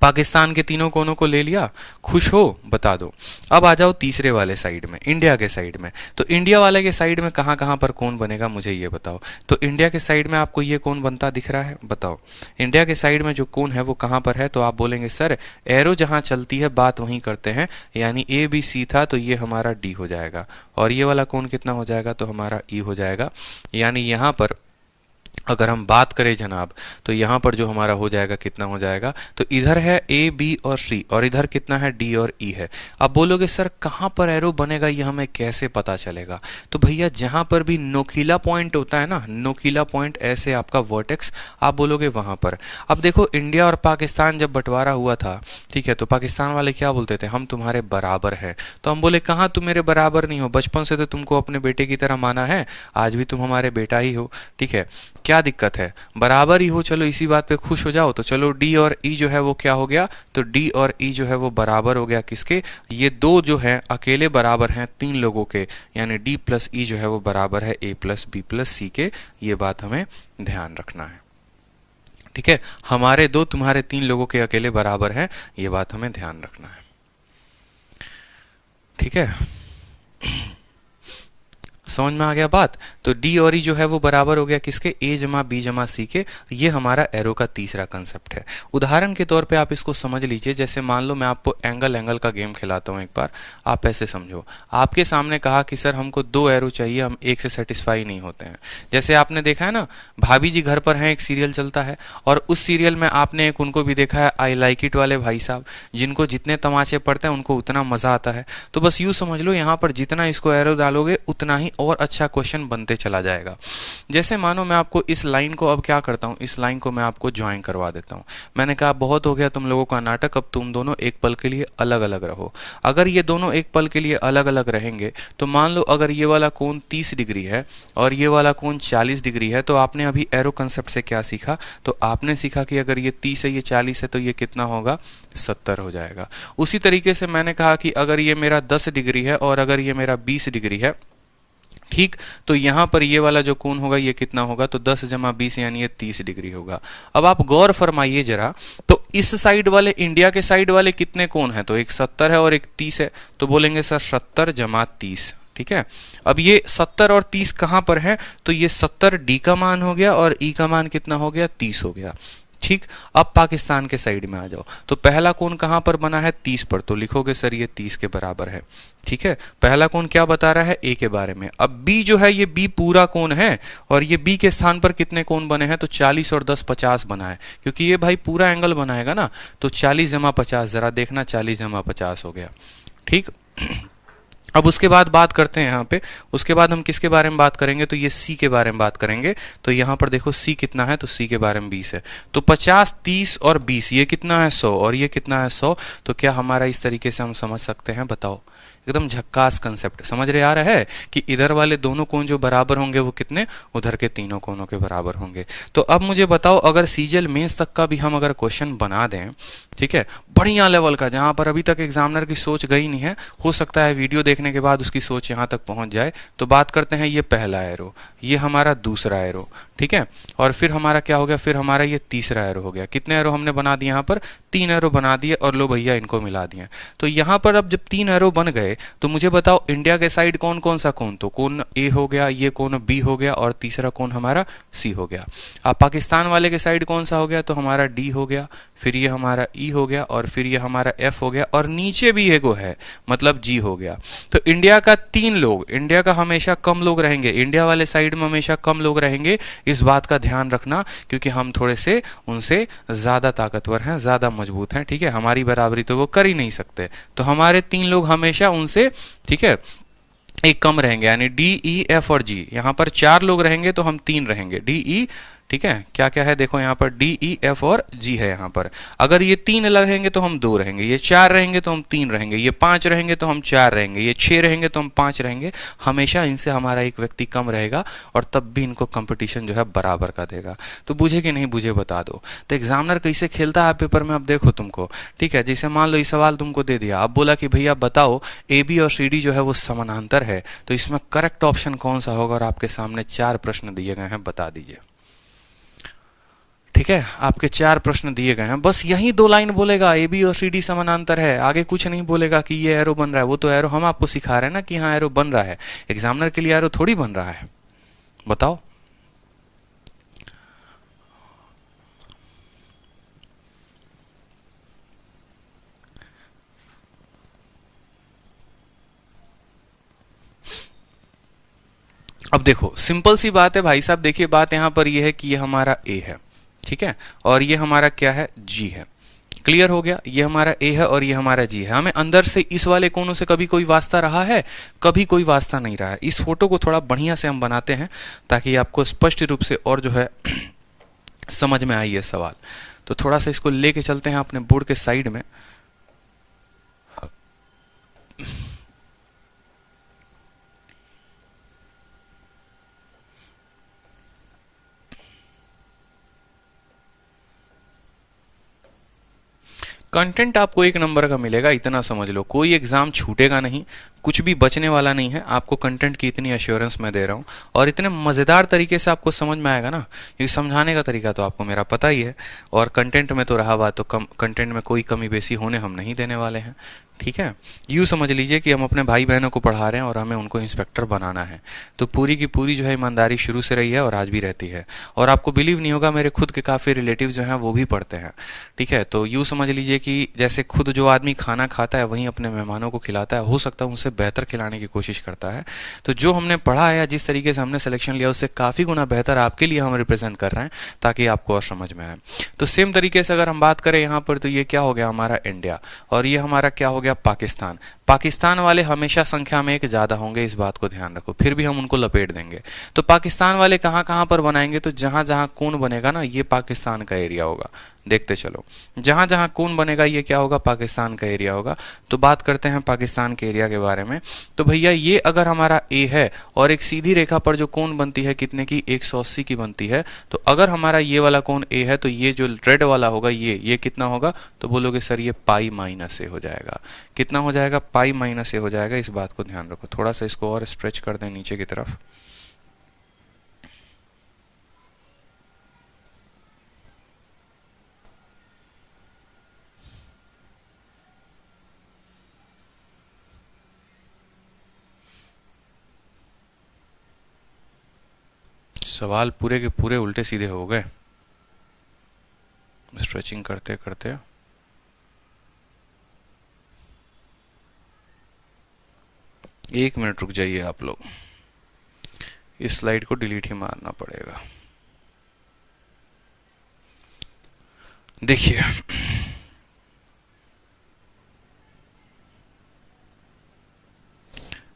पाकिस्तान के तीनों कोनों को ले लिया, खुश हो बता दो। अब आ जाओ तीसरे वाले साइड में, इंडिया के साइड में। तो इंडिया वाले के साइड में कहां कहां पर कोण बनेगा मुझे ये बताओ। तो इंडिया के साइड में आपको ये कोण बनता दिख रहा है, बताओ इंडिया के साइड में जो कोण है वो कहां पर है। तो आप बोलेंगे सर एरो जहां चलती है बात वहीं करते हैं, यानी ए बी सी था तो ये हमारा डी हो जाएगा, और ये वाला कोण कितना हो जाएगा तो हमारा ई हो जाएगा। यानी यहां पर अगर हम बात करें जनाब तो यहाँ पर जो हमारा हो जाएगा कितना हो जाएगा, तो इधर है ए बी और सी और इधर कितना है डी और ई है। अब बोलोगे सर कहाँ पर एरो बनेगा ये हमें कैसे पता चलेगा। तो भैया जहाँ पर भी नोकीला पॉइंट होता है ना, नोकीला पॉइंट ऐसे आपका वर्टेक्स, आप बोलोगे वहां पर। अब देखो इंडिया और पाकिस्तान जब बंटवारा हुआ था, ठीक है, तो पाकिस्तान वाले क्या बोलते थे, हम तुम्हारे बराबर हैं। तो हम बोले कहाँ तुम मेरे बराबर नहीं हो, बचपन से तो तुमको अपने बेटे की तरह माना है, आज भी तुम हमारे बेटा ही हो, ठीक है, क्या दिक्कत है, बराबर ही हो, चलो इसी बात पे खुश हो जाओ। तो चलो डी और ई जो है वो क्या हो गया, तो डी और ई जो है वो बराबर हो गया किसके, ये दो जो है अकेले बराबर हैं तीन लोगों के, यानी डी प्लस ई जो है वो बराबर है ए प्लस बी प्लस सी के। ये बात हमें ध्यान रखना है, ठीक है, हमारे दो तुम्हारे तीन लोगों के अकेले बराबर हैं, ये बात हमें ध्यान रखना है, ठीक है। समझ में आ गया बात। तो डी और ई जो है वो बराबर हो गया किसके, ए जमा बी जमा सी के। ये हमारा एरो का तीसरा कंसेप्ट है। उदाहरण के तौर पे आप इसको समझ लीजिए, जैसे मान लो मैं आपको एंगल का गेम खिलाता हूं एक बार, आप ऐसे समझो, आपके सामने कहा कि सर हमको दो एरो चाहिए, हम एक से सेटिस्फाई नहीं होते हैं। जैसे आपने देखा है ना, भाभी जी घर पर हैं, एक सीरियल चलता है और उस सीरियल में आपने एक उनको भी देखा है, आई लाइक इट वाले भाई साहब, जिनको जितने तमाचे पड़ते हैं उनको उतना मजा आता है। तो बस यूं समझ लो, यहाँ पर जितना इसको एरो डालोगे उतना ही और अच्छा क्वेश्चन बनते चला जाएगा। जैसे मानो मैं आपको इस लाइन को अब क्या करता हूं, इस लाइन को मैं आपको ज्वाइन करवा देता हूं। मैंने कहा बहुत हो गया तुम लोगों का नाटक, अब तुम दोनों एक पल के लिए अलग अलग रहो। अगर ये दोनों एक पल के लिए अलग अलग रहेंगे तो मान लो अगर ये वाला कोण 30 डिग्री है और ये वाला कोण 40 डिग्री है, तो आपने अभी एरो कंसेप्ट से क्या सीखा, तो आपने सीखा कि अगर ये 30 है ये 40 है तो ये कितना होगा, 70 हो जाएगा। उसी तरीके से मैंने कहा कि अगर ये मेरा 10 डिग्री है और अगर ये मेरा 20 डिग्री है, ठीक, तो यहां पर ये वाला जो कोण होगा ये कितना होगा, तो 10 जमा 20 यानी ये 30 डिग्री होगा। अब आप गौर फरमाइए जरा, तो इस साइड वाले इंडिया के साइड वाले कितने कोण हैं, तो एक 70 है और एक 30 है, तो बोलेंगे सर 70 जमा 30, ठीक है। अब ये 70 और 30 कहां पर है, तो ये 70 डी का मान हो गया और ई का मान कितना हो गया, 30 हो गया, ठीक। अब पाकिस्तान के साइड में आ जाओ, तो पहला कोण कहां पर बना है, 30 पर, तो लिखोगे सर ये 30 के बराबर है, ठीक है। पहला कोण क्या बता रहा है, ए के बारे में। अब बी जो है ये बी पूरा कोण है और ये बी के स्थान पर कितने कोण बने हैं, तो 40 और 10 50 बना है, क्योंकि ये भाई पूरा एंगल बनाएगा ना, तो 40 जमा 50, जरा देखना 40 जमा 50 हो गया, ठीक। अब उसके बाद बात करते हैं यहाँ पे, उसके बाद हम किसके बारे में बात करेंगे, तो ये सी के बारे में बात करेंगे। तो यहाँ पर देखो सी कितना है, तो सी के बारे में 20 है, तो 50 30 और 20 ये कितना है, 100 और ये कितना है, 100। तो क्या हमारा इस तरीके से हम समझ सकते हैं, बताओ, एकदम झक्कास कंसेप्ट समझ रहे आ रहा है कि इधर वाले दोनों कोण जो बराबर होंगे वो कितने, उधर के तीनों कोणों के बराबर होंगे। तो अब मुझे बताओ, अगर सीजीएल मेंस तक का भी हम अगर क्वेश्चन बना दें, ठीक है, बढ़िया लेवल का, जहां पर अभी तक एग्जामिनर की सोच गई नहीं है, हो सकता है वीडियो देखने के बाद उसकी सोच यहां तक पहुंच जाए। तो बात करते हैं, ये पहला एरो, ये हमारा दूसरा एरो, ठीक है, और फिर हमारा क्या हो गया, फिर हमारा ये तीसरा एरो हो गया। कितने एरो हमने बना दिए, यहाँ पर 3 एरो बना दिए और लो भैया इनको मिला दिए। तो यहाँ पर अब जब 3 एरो बन गए, तो मुझे बताओ इंडिया के साइड कौन कौन सा कोण, तो कोण ए हो गया, ये कोण बी हो गया और तीसरा कोण हमारा सी हो गया। अब पाकिस्तान वाले के साइड कौन सा हो गया, तो हमारा डी हो गया, फिर ये हमारा ई हो गया और फिर ये हमारा एफ हो गया और नीचे भी एगो है, मतलब जी हो गया। तो इंडिया का 3 लोग, इंडिया का हमेशा कम लोग रहेंगे, इंडिया वाले साइड में हमेशा कम लोग रहेंगे, इस बात का ध्यान रखना, क्योंकि हम थोड़े से उनसे ज्यादा ताकतवर हैं, ज्यादा मजबूत हैं, ठीक है, हमारी बराबरी तो वो कर ही नहीं सकते। तो हमारे 3 लोग हमेशा उनसे, ठीक है, एक कम रहेंगे, यानी डी ई एफ और जी। यहां पर 4 लोग रहेंगे तो हम 3 रहेंगे, डी ई, ठीक है, क्या क्या है देखो यहाँ पर डी ई एफ और जी है यहाँ पर। अगर ये 3 रहेंगे तो हम 2 रहेंगे, ये 4 रहेंगे तो हम 3 रहेंगे, ये 5 रहेंगे तो हम 4 रहेंगे, ये 6 रहेंगे तो हम 5 रहेंगे। हमेशा इनसे हमारा एक व्यक्ति कम रहेगा और तब भी इनको कंपटीशन जो है बराबर का देगा। तो बुझे कि नहीं बुझे बता दो। तो एग्जामिनर कैसे खेलता है पेपर में अब देखो तुमको, ठीक है। जैसे मान लो ये सवाल तुमको दे दिया, अब बोला कि भैया बताओ ए बी और सी डी जो है वो समानांतर है, तो इसमें करेक्ट ऑप्शन कौन सा होगा, और आपके सामने 4 प्रश्न दिए गए हैं, बता दीजिए। ठीक है, आपके 4 प्रश्न दिए गए हैं, बस यही 2 लाइन बोलेगा ए बी और सी डी समानांतर है, आगे कुछ नहीं बोलेगा कि ये एरो बन रहा है। वो तो एरो हम आपको सिखा रहे हैं ना कि हाँ एरो बन रहा है, एग्जामिनर के लिए एरो थोड़ी बन रहा है, बताओ। अब देखो सिंपल सी बात है भाई साहब, देखिए बात यहां पर ये है कि ये हमारा ए है, ठीक है, और ये हमारा क्या है, जी है। क्लियर हो गया, ये हमारा ए है और ये हमारा जी है। हमें अंदर से इस वाले कोनों से कभी कोई वास्ता रहा है, कभी कोई वास्ता नहीं रहा है। इस फोटो को थोड़ा बढ़िया से हम बनाते हैं ताकि आपको स्पष्ट रूप से और जो है समझ में आए ये सवाल। तो थोड़ा सा इसको लेके चलते हैं अपने बोर्ड के साइड में। कंटेंट आपको 1 नंबर का मिलेगा, इतना समझ लो, कोई एग्जाम छूटेगा नहीं, कुछ भी बचने वाला नहीं है। आपको कंटेंट की इतनी एश्योरेंस मैं दे रहा हूँ और इतने मज़ेदार तरीके से आपको समझ में आएगा ना, क्योंकि समझाने का तरीका तो आपको मेरा पता ही है। और कंटेंट में तो रहा बात, तो कंटेंट में कोई कमी बेसी होने हम नहीं देने वाले हैं, ठीक है। यूँ समझ लीजिए कि हम अपने भाई बहनों को पढ़ा रहे हैं और हमें उनको इंस्पेक्टर बनाना है। तो पूरी की पूरी जो है ईमानदारी शुरू से रही है और आज भी रहती है। और आपको बिलीव नहीं होगा, मेरे खुद के काफ़ी रिलेटिव जो हैं वो भी पढ़ते हैं, ठीक है। तो यूँ समझ लीजिए कि जैसे खुद जो आदमी खाना खाता है वहीं अपने मेहमानों को खिलाता है, हो सकता है उनसे बेहतर खिलाने की कोशिश करता है। तो जो हमने पढ़ा है या जिस तरीके से हमने सिलेक्शन लिया उससे काफ़ी गुना बेहतर आपके लिए हम रिप्रेजेंट कर रहे हैं ताकि आपको और समझ में आए। तो सेम तरीके से अगर हम बात करें यहाँ पर, तो ये क्या हो गया हमारा इंडिया और ये हमारा क्या हो गया पाकिस्तान। पाकिस्तान वाले हमेशा संख्या में एक ज़्यादा होंगे, इस बात को ध्यान रखो, फिर भी हम उनको लपेट देंगे। तो पाकिस्तान वाले कहाँ कहाँ पर बनाएंगे, तो जहाँ जहाँ कोण बनेगा ना ये पाकिस्तान का एरिया होगा। देखते चलो, जहाँ जहाँ कोण बनेगा ये क्या होगा, पाकिस्तान का एरिया होगा। तो बात करते हैं पाकिस्तान के एरिया के बारे में। तो भैया ये अगर हमारा ए है और एक सीधी रेखा पर जो कोण बनती है कितने की, 180 की बनती है। तो अगर हमारा ये वाला कोण ए है तो ये जो रेड वाला होगा ये कितना होगा, तो बोलोगे सर ये पाई माइनस ए हो जाएगा। कितना हो जाएगा, पाई माइनस ए हो जाएगा। इस बात को ध्यान रखो, थोड़ा सा इसको और स्ट्रेच कर दें नीचे की तरफ। सवाल पूरे के पूरे उल्टे सीधे हो गए स्ट्रेचिंग करते करते। एक मिनट रुक जाइए आप लोग, इस स्लाइड को डिलीट ही मारना पड़ेगा। देखिए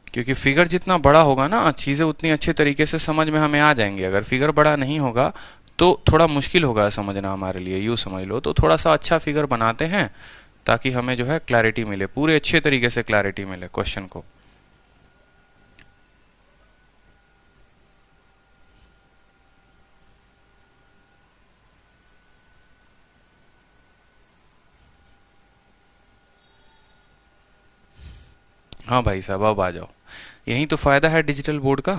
क्योंकि फिगर जितना बड़ा होगा ना चीज़ें उतनी अच्छे तरीके से समझ में हमें आ जाएंगी। अगर फिगर बड़ा नहीं होगा तो थोड़ा मुश्किल होगा समझना हमारे लिए। यूँ समझ लो, तो थोड़ा सा अच्छा फिगर बनाते हैं ताकि हमें जो है क्लैरिटी मिले, पूरे अच्छे तरीके से क्लैरिटी मिले क्वेश्चन को। हाँ भाई साहब अब आ जाओ, यही तो फ़ायदा है डिजिटल बोर्ड का।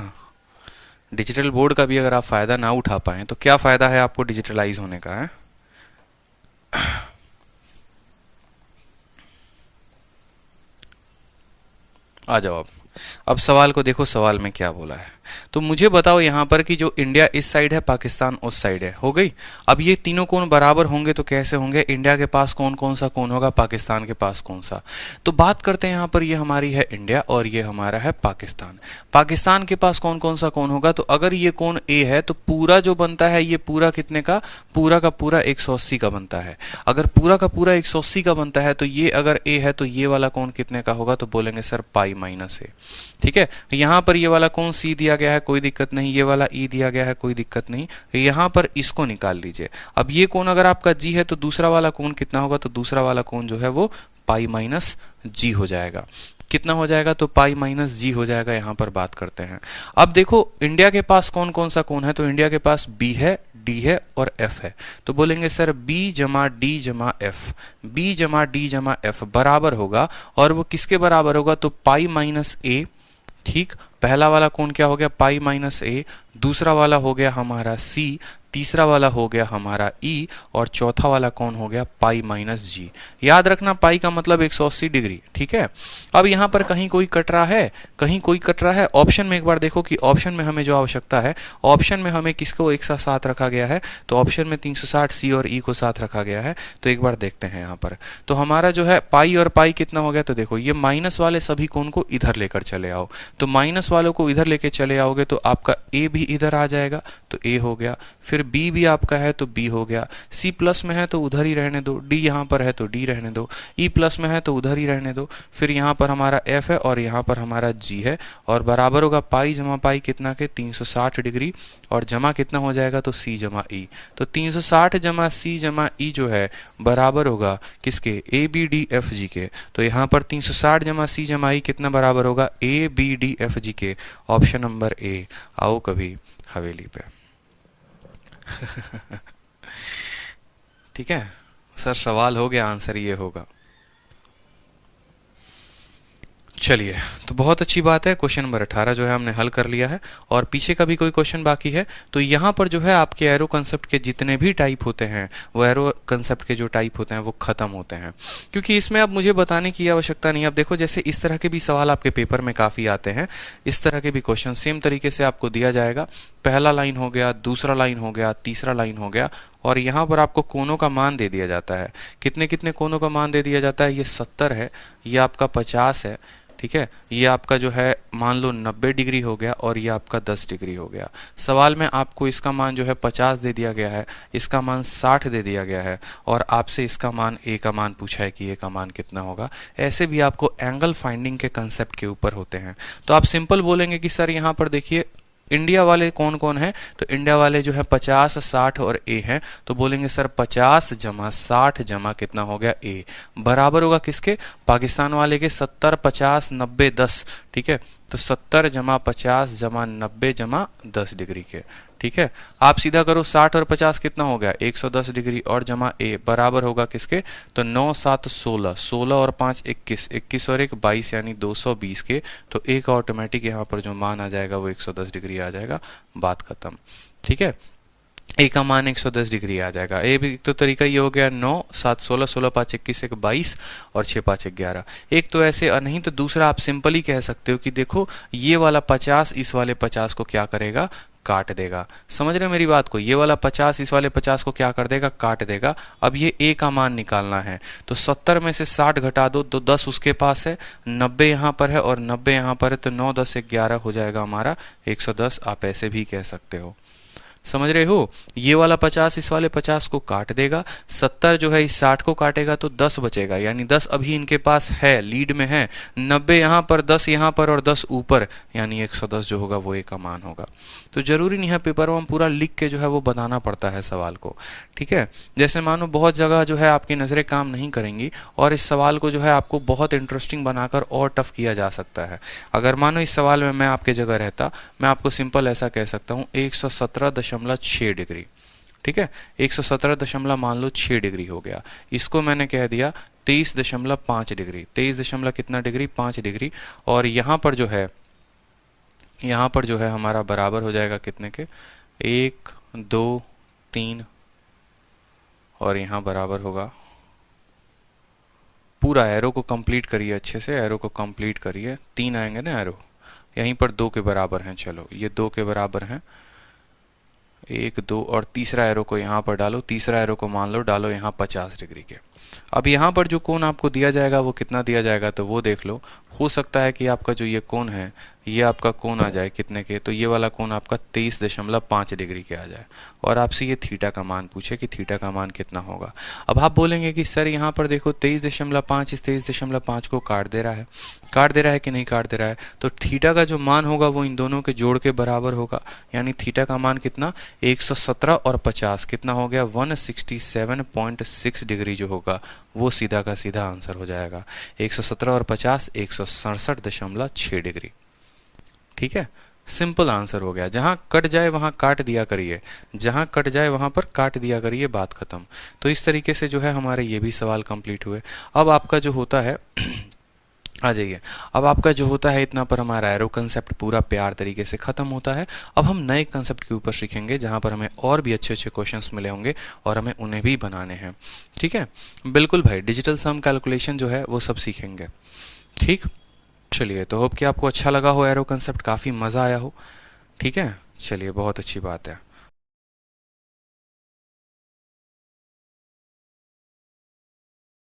डिजिटल बोर्ड का भी अगर आप फ़ायदा ना उठा पाएँ तो क्या फ़ायदा है आपको डिजिटलाइज होने का है। आ जाओ अब सवाल को देखो, सवाल में क्या बोला है। तो मुझे बताओ यहाँ पर कि जो इंडिया इस साइड है पाकिस्तान उस साइड है, हो गई। अब ये तीनों कोण बराबर होंगे तो कैसे होंगे, इंडिया के पास कौन कौन सा कोण होगा, पाकिस्तान के पास कौन सा। तो बात करते हैं यहाँ पर, ये हमारी है इंडिया और ये हमारा है पाकिस्तान। पाकिस्तान के पास कौन कौन सा कोण होगा, तो अगर ये कोण ए है तो पूरा जो बनता है ये पूरा कितने का, पूरा का पूरा 180 का बनता है। अगर पूरा का पूरा 180 का बनता है तो ये अगर ए है तो ये वाला कोण कितने का होगा, तो बोलेंगे सर पाई माइनस ए। ठीक है, यहाँ पर ये वाला कोण सी दिया गया है कोई दिक्कत नहीं, ये वाला ई दिया गया है कोई दिक्कत नहीं, यहाँ पर इसको निकाल लीजिए। अब ये कोण अगर आपका जी है तो दूसरा वाला कोण कितना होगा, तो दूसरा वाला कोण जो है वो पाई माइनस जी हो जाएगा। कितना हो जाएगा, तो पाई माइनस जी हो जाएगा। यहां पर बात करते हैं। अब देखो इंडिया के पास कौन कौन सा कोण है, तो इंडिया के पास बी है, डी है और एफ है। तो बोलेंगे सर बी जमा डी जमा एफ, बी जमा डी जमा एफ बराबर होगा, और वो किसके बराबर होगा, तो पाई माइनस ए। ठीक, पहला वाला कोण क्या हो गया, पाई माइनस ए, दूसरा वाला हो गया हमारा सी, तीसरा वाला हो गया हमारा ई, और चौथा वाला कौन हो गया, पाई माइनस जी। याद रखना पाई का मतलब 180 डिग्री। ठीक है, अब यहां पर कहीं कोई कट रहा है, कहीं कोई कट रहा है। ऑप्शन में एक बार देखो कि ऑप्शन में हमें जो आवश्यकता है, ऑप्शन में हमें किसको एक साथ साथ रखा गया है, तो ऑप्शन में 360 सी और ई को साथ रखा गया है। तो एक बार देखते हैं यहाँ पर, तो हमारा जो है पाई और पाई कितना हो गया, तो देखो ये माइनस वाले सभी कोण को इधर लेकर चले आओ, तो माइनस वालों को इधर लेके चले आओगे तो आपका ए भी इधर आ जाएगा, तो ए हो गया। फिर बी भी आपका है तो बी हो गया, सी प्लस में है तो उधर ही रहने दो, डी यहाँ पर है तो डी रहने दो, ई प्लस में है तो उधर ही रहने दो, फिर यहाँ पर हमारा एफ है और यहाँ पर हमारा जी है, और बराबर होगा पाई जमा पाई कितना के 360 डिग्री, और जमा कितना हो जाएगा, तो सी जमा ई। तो 360 जमा सी जमा ई जो है बराबर होगा किसके, A B D F G के। तो यहाँ पर 360 जमा सी जमा ई कितना बराबर होगा, A B D F G K. Option number A. आओ कभी हवेली पे। ठीक है सर, सवाल हो गया, आंसर ये होगा। चलिए, तो बहुत अच्छी बात है, क्वेश्चन नंबर 18 जो है हमने हल कर लिया है, और पीछे का भी कोई क्वेश्चन बाकी है तो यहाँ पर जो है आपके एरो कंसेप्ट के जितने भी टाइप होते हैं, वो एरो कंसेप्ट के जो टाइप होते हैं वो खत्म होते हैं, क्योंकि इसमें अब मुझे बताने की आवश्यकता नहीं। अब देखो जैसे इस तरह के भी सवाल आपके पेपर में काफ़ी आते हैं, इस तरह के भी क्वेश्चन सेम तरीके से आपको दिया जाएगा। पहला लाइन हो गया, दूसरा लाइन हो गया, तीसरा लाइन हो गया, और यहाँ पर आपको कोनों का मान दे दिया जाता है। कितने कितने कोनों का मान दे दिया जाता है, ये 70 है, ये आपका 50 है, ठीक है, ये आपका जो है मान लो 90 डिग्री हो गया, और ये आपका 10 डिग्री हो गया। सवाल में आपको इसका मान जो है 50 दे दिया गया है, इसका मान 60 दे दिया गया है, और आपसे इसका मान ए का मान पूछा है कि ए का मान कितना होगा। ऐसे भी आपको एंगल फाइंडिंग के कंसेप्ट के ऊपर होते हैं। तो आप सिंपल बोलेंगे कि सर यहाँ पर देखिए इंडिया वाले कौन कौन है, तो इंडिया वाले जो है 50 60 और ए है, तो बोलेंगे सर 50 जमा 60 जमा कितना हो गया, ए बराबर होगा किसके, पाकिस्तान वाले के 70 50 90 10। ठीक है, तो 70 जमा 50 जमा 90 जमा 10 डिग्री के। ठीक है, आप सीधा करो, 60 और 50 कितना हो गया, 110 डिग्री, और जमा ए बराबर होगा किसके, तो 9 7 16, 16 और 5 21, 21 और 1 22 यानी 220 के। तो ए का ऑटोमेटिक यहाँ पर जो मान आ जाएगा वो 110 डिग्री आ जाएगा। बात खत्म। ठीक है, ए का मान 110 डिग्री आ जाएगा। ए भी तो तरीका ये हो गया, 9 7 16, 16 5 21 1 22 और 6 5 11। एक तो ऐसे, और नहीं तो दूसरा आप सिंपल ही कह सकते हो कि देखो ये वाला 50 इस वाले 50 को क्या करेगा, काट देगा। समझ रहे हो मेरी बात को, ये वाला 50 इस वाले 50 को क्या कर देगा, काट देगा। अब ये ए का मान निकालना है, तो 70 में से 60 घटा दो तो 10 उसके पास है, 90 यहाँ पर है और 90 यहाँ पर है, तो 9 10 11 हो जाएगा हमारा 110। आप ऐसे भी कह सकते हो। समझ रहे हो, ये वाला 50 इस वाले 50 को काट देगा, 70 जो है इस 60 को काटेगा, तो 10 बचेगा, यानी 10 अभी इनके पास है, लीड में है। 90 यहाँ पर, 10 यहाँ पर और 10 ऊपर, यानी 110 जो होगा वो ए का मान होगा। तो जरूरी नहीं है पेपर में पूरा लिख के जो है वो बताना पड़ता है सवाल को। ठीक है, जैसे मानो बहुत जगह जो है आपकी नजरें काम नहीं करेंगी, और इस सवाल को जो है आपको बहुत इंटरेस्टिंग बनाकर और टफ किया जा सकता है। अगर मानो इस सवाल में मैं आपके जगह रहता, मैं आपको सिंपल ऐसा कह सकता हूँ, 117.6 डिग्री। ठीक है, 117 मान लो 6 डिग्री हो गया, इसको मैंने कह दिया 23.5 डिग्री। 23 कितना डिग्री, 5 डिग्री। और यहाँ पर जो है हमारा बराबर हो जाएगा कितने के, 1 2 3, और यहाँ बराबर होगा, पूरा एरो को कंप्लीट करिए, अच्छे से एरो को कंप्लीट करिए। 3 आएंगे ना एरो, यहीं पर 2 के बराबर हैं। चलो ये 2 के बराबर हैं, 1 2, और तीसरा एरो को यहाँ पर डालो, तीसरा एरो को मान लो डालो यहाँ 50 डिग्री के। अब यहाँ पर जो कोण आपको दिया जाएगा वो कितना दिया जाएगा, तो वो देख लो, हो सकता है कि आपका जो ये कोण है, ये आपका कोण आ जाए कितने के, तो ये वाला कोण आपका 23.5 डिग्री के आ जाए और आपसे ये थीटा का मान पूछे कि थीटा का मान कितना होगा। अब आप बोलेंगे कि सर यहाँ पर देखो 23.5 इस 23.5 को काट दे रहा है, काट दे रहा है कि नहीं काट दे रहा है, तो थीटा का जो मान होगा वो इन दोनों के जोड़ के बराबर होगा, यानी थीटा का मान कितना 117 और 50 कितना हो गया 167.6 डिग्री जो होगा वो सीधा का सीधा आंसर हो जाएगा। 117 और 50 167.6 डिग्री। ठीक है, सिंपल आंसर हो गया। जहां कट जाए वहां काट दिया करिए, जहां कट जाए वहां पर काट दिया करिए, बात खत्म। तो इस तरीके से जो है हमारे ये भी सवाल कंप्लीट हुए। अब आपका जो होता है आ जाइए, अब आपका जो होता है इतना पर हमारा एरो कंसेप्ट पूरा प्यार तरीके से खत्म होता है। अब हम नए कंसेप्ट के ऊपर सीखेंगे जहां पर हमें और भी अच्छे अच्छे क्वेश्चंस मिले होंगे और हमें उन्हें भी बनाने हैं। ठीक है, बिल्कुल भाई, डिजिटल सम कैलकुलेशन जो है वो सब सीखेंगे। ठीक, चलिए, तो होप कि आपको अच्छा लगा हो एरो कंसेप्ट, काफ़ी मज़ा आया हो। ठीक है, चलिए, बहुत अच्छी बात है।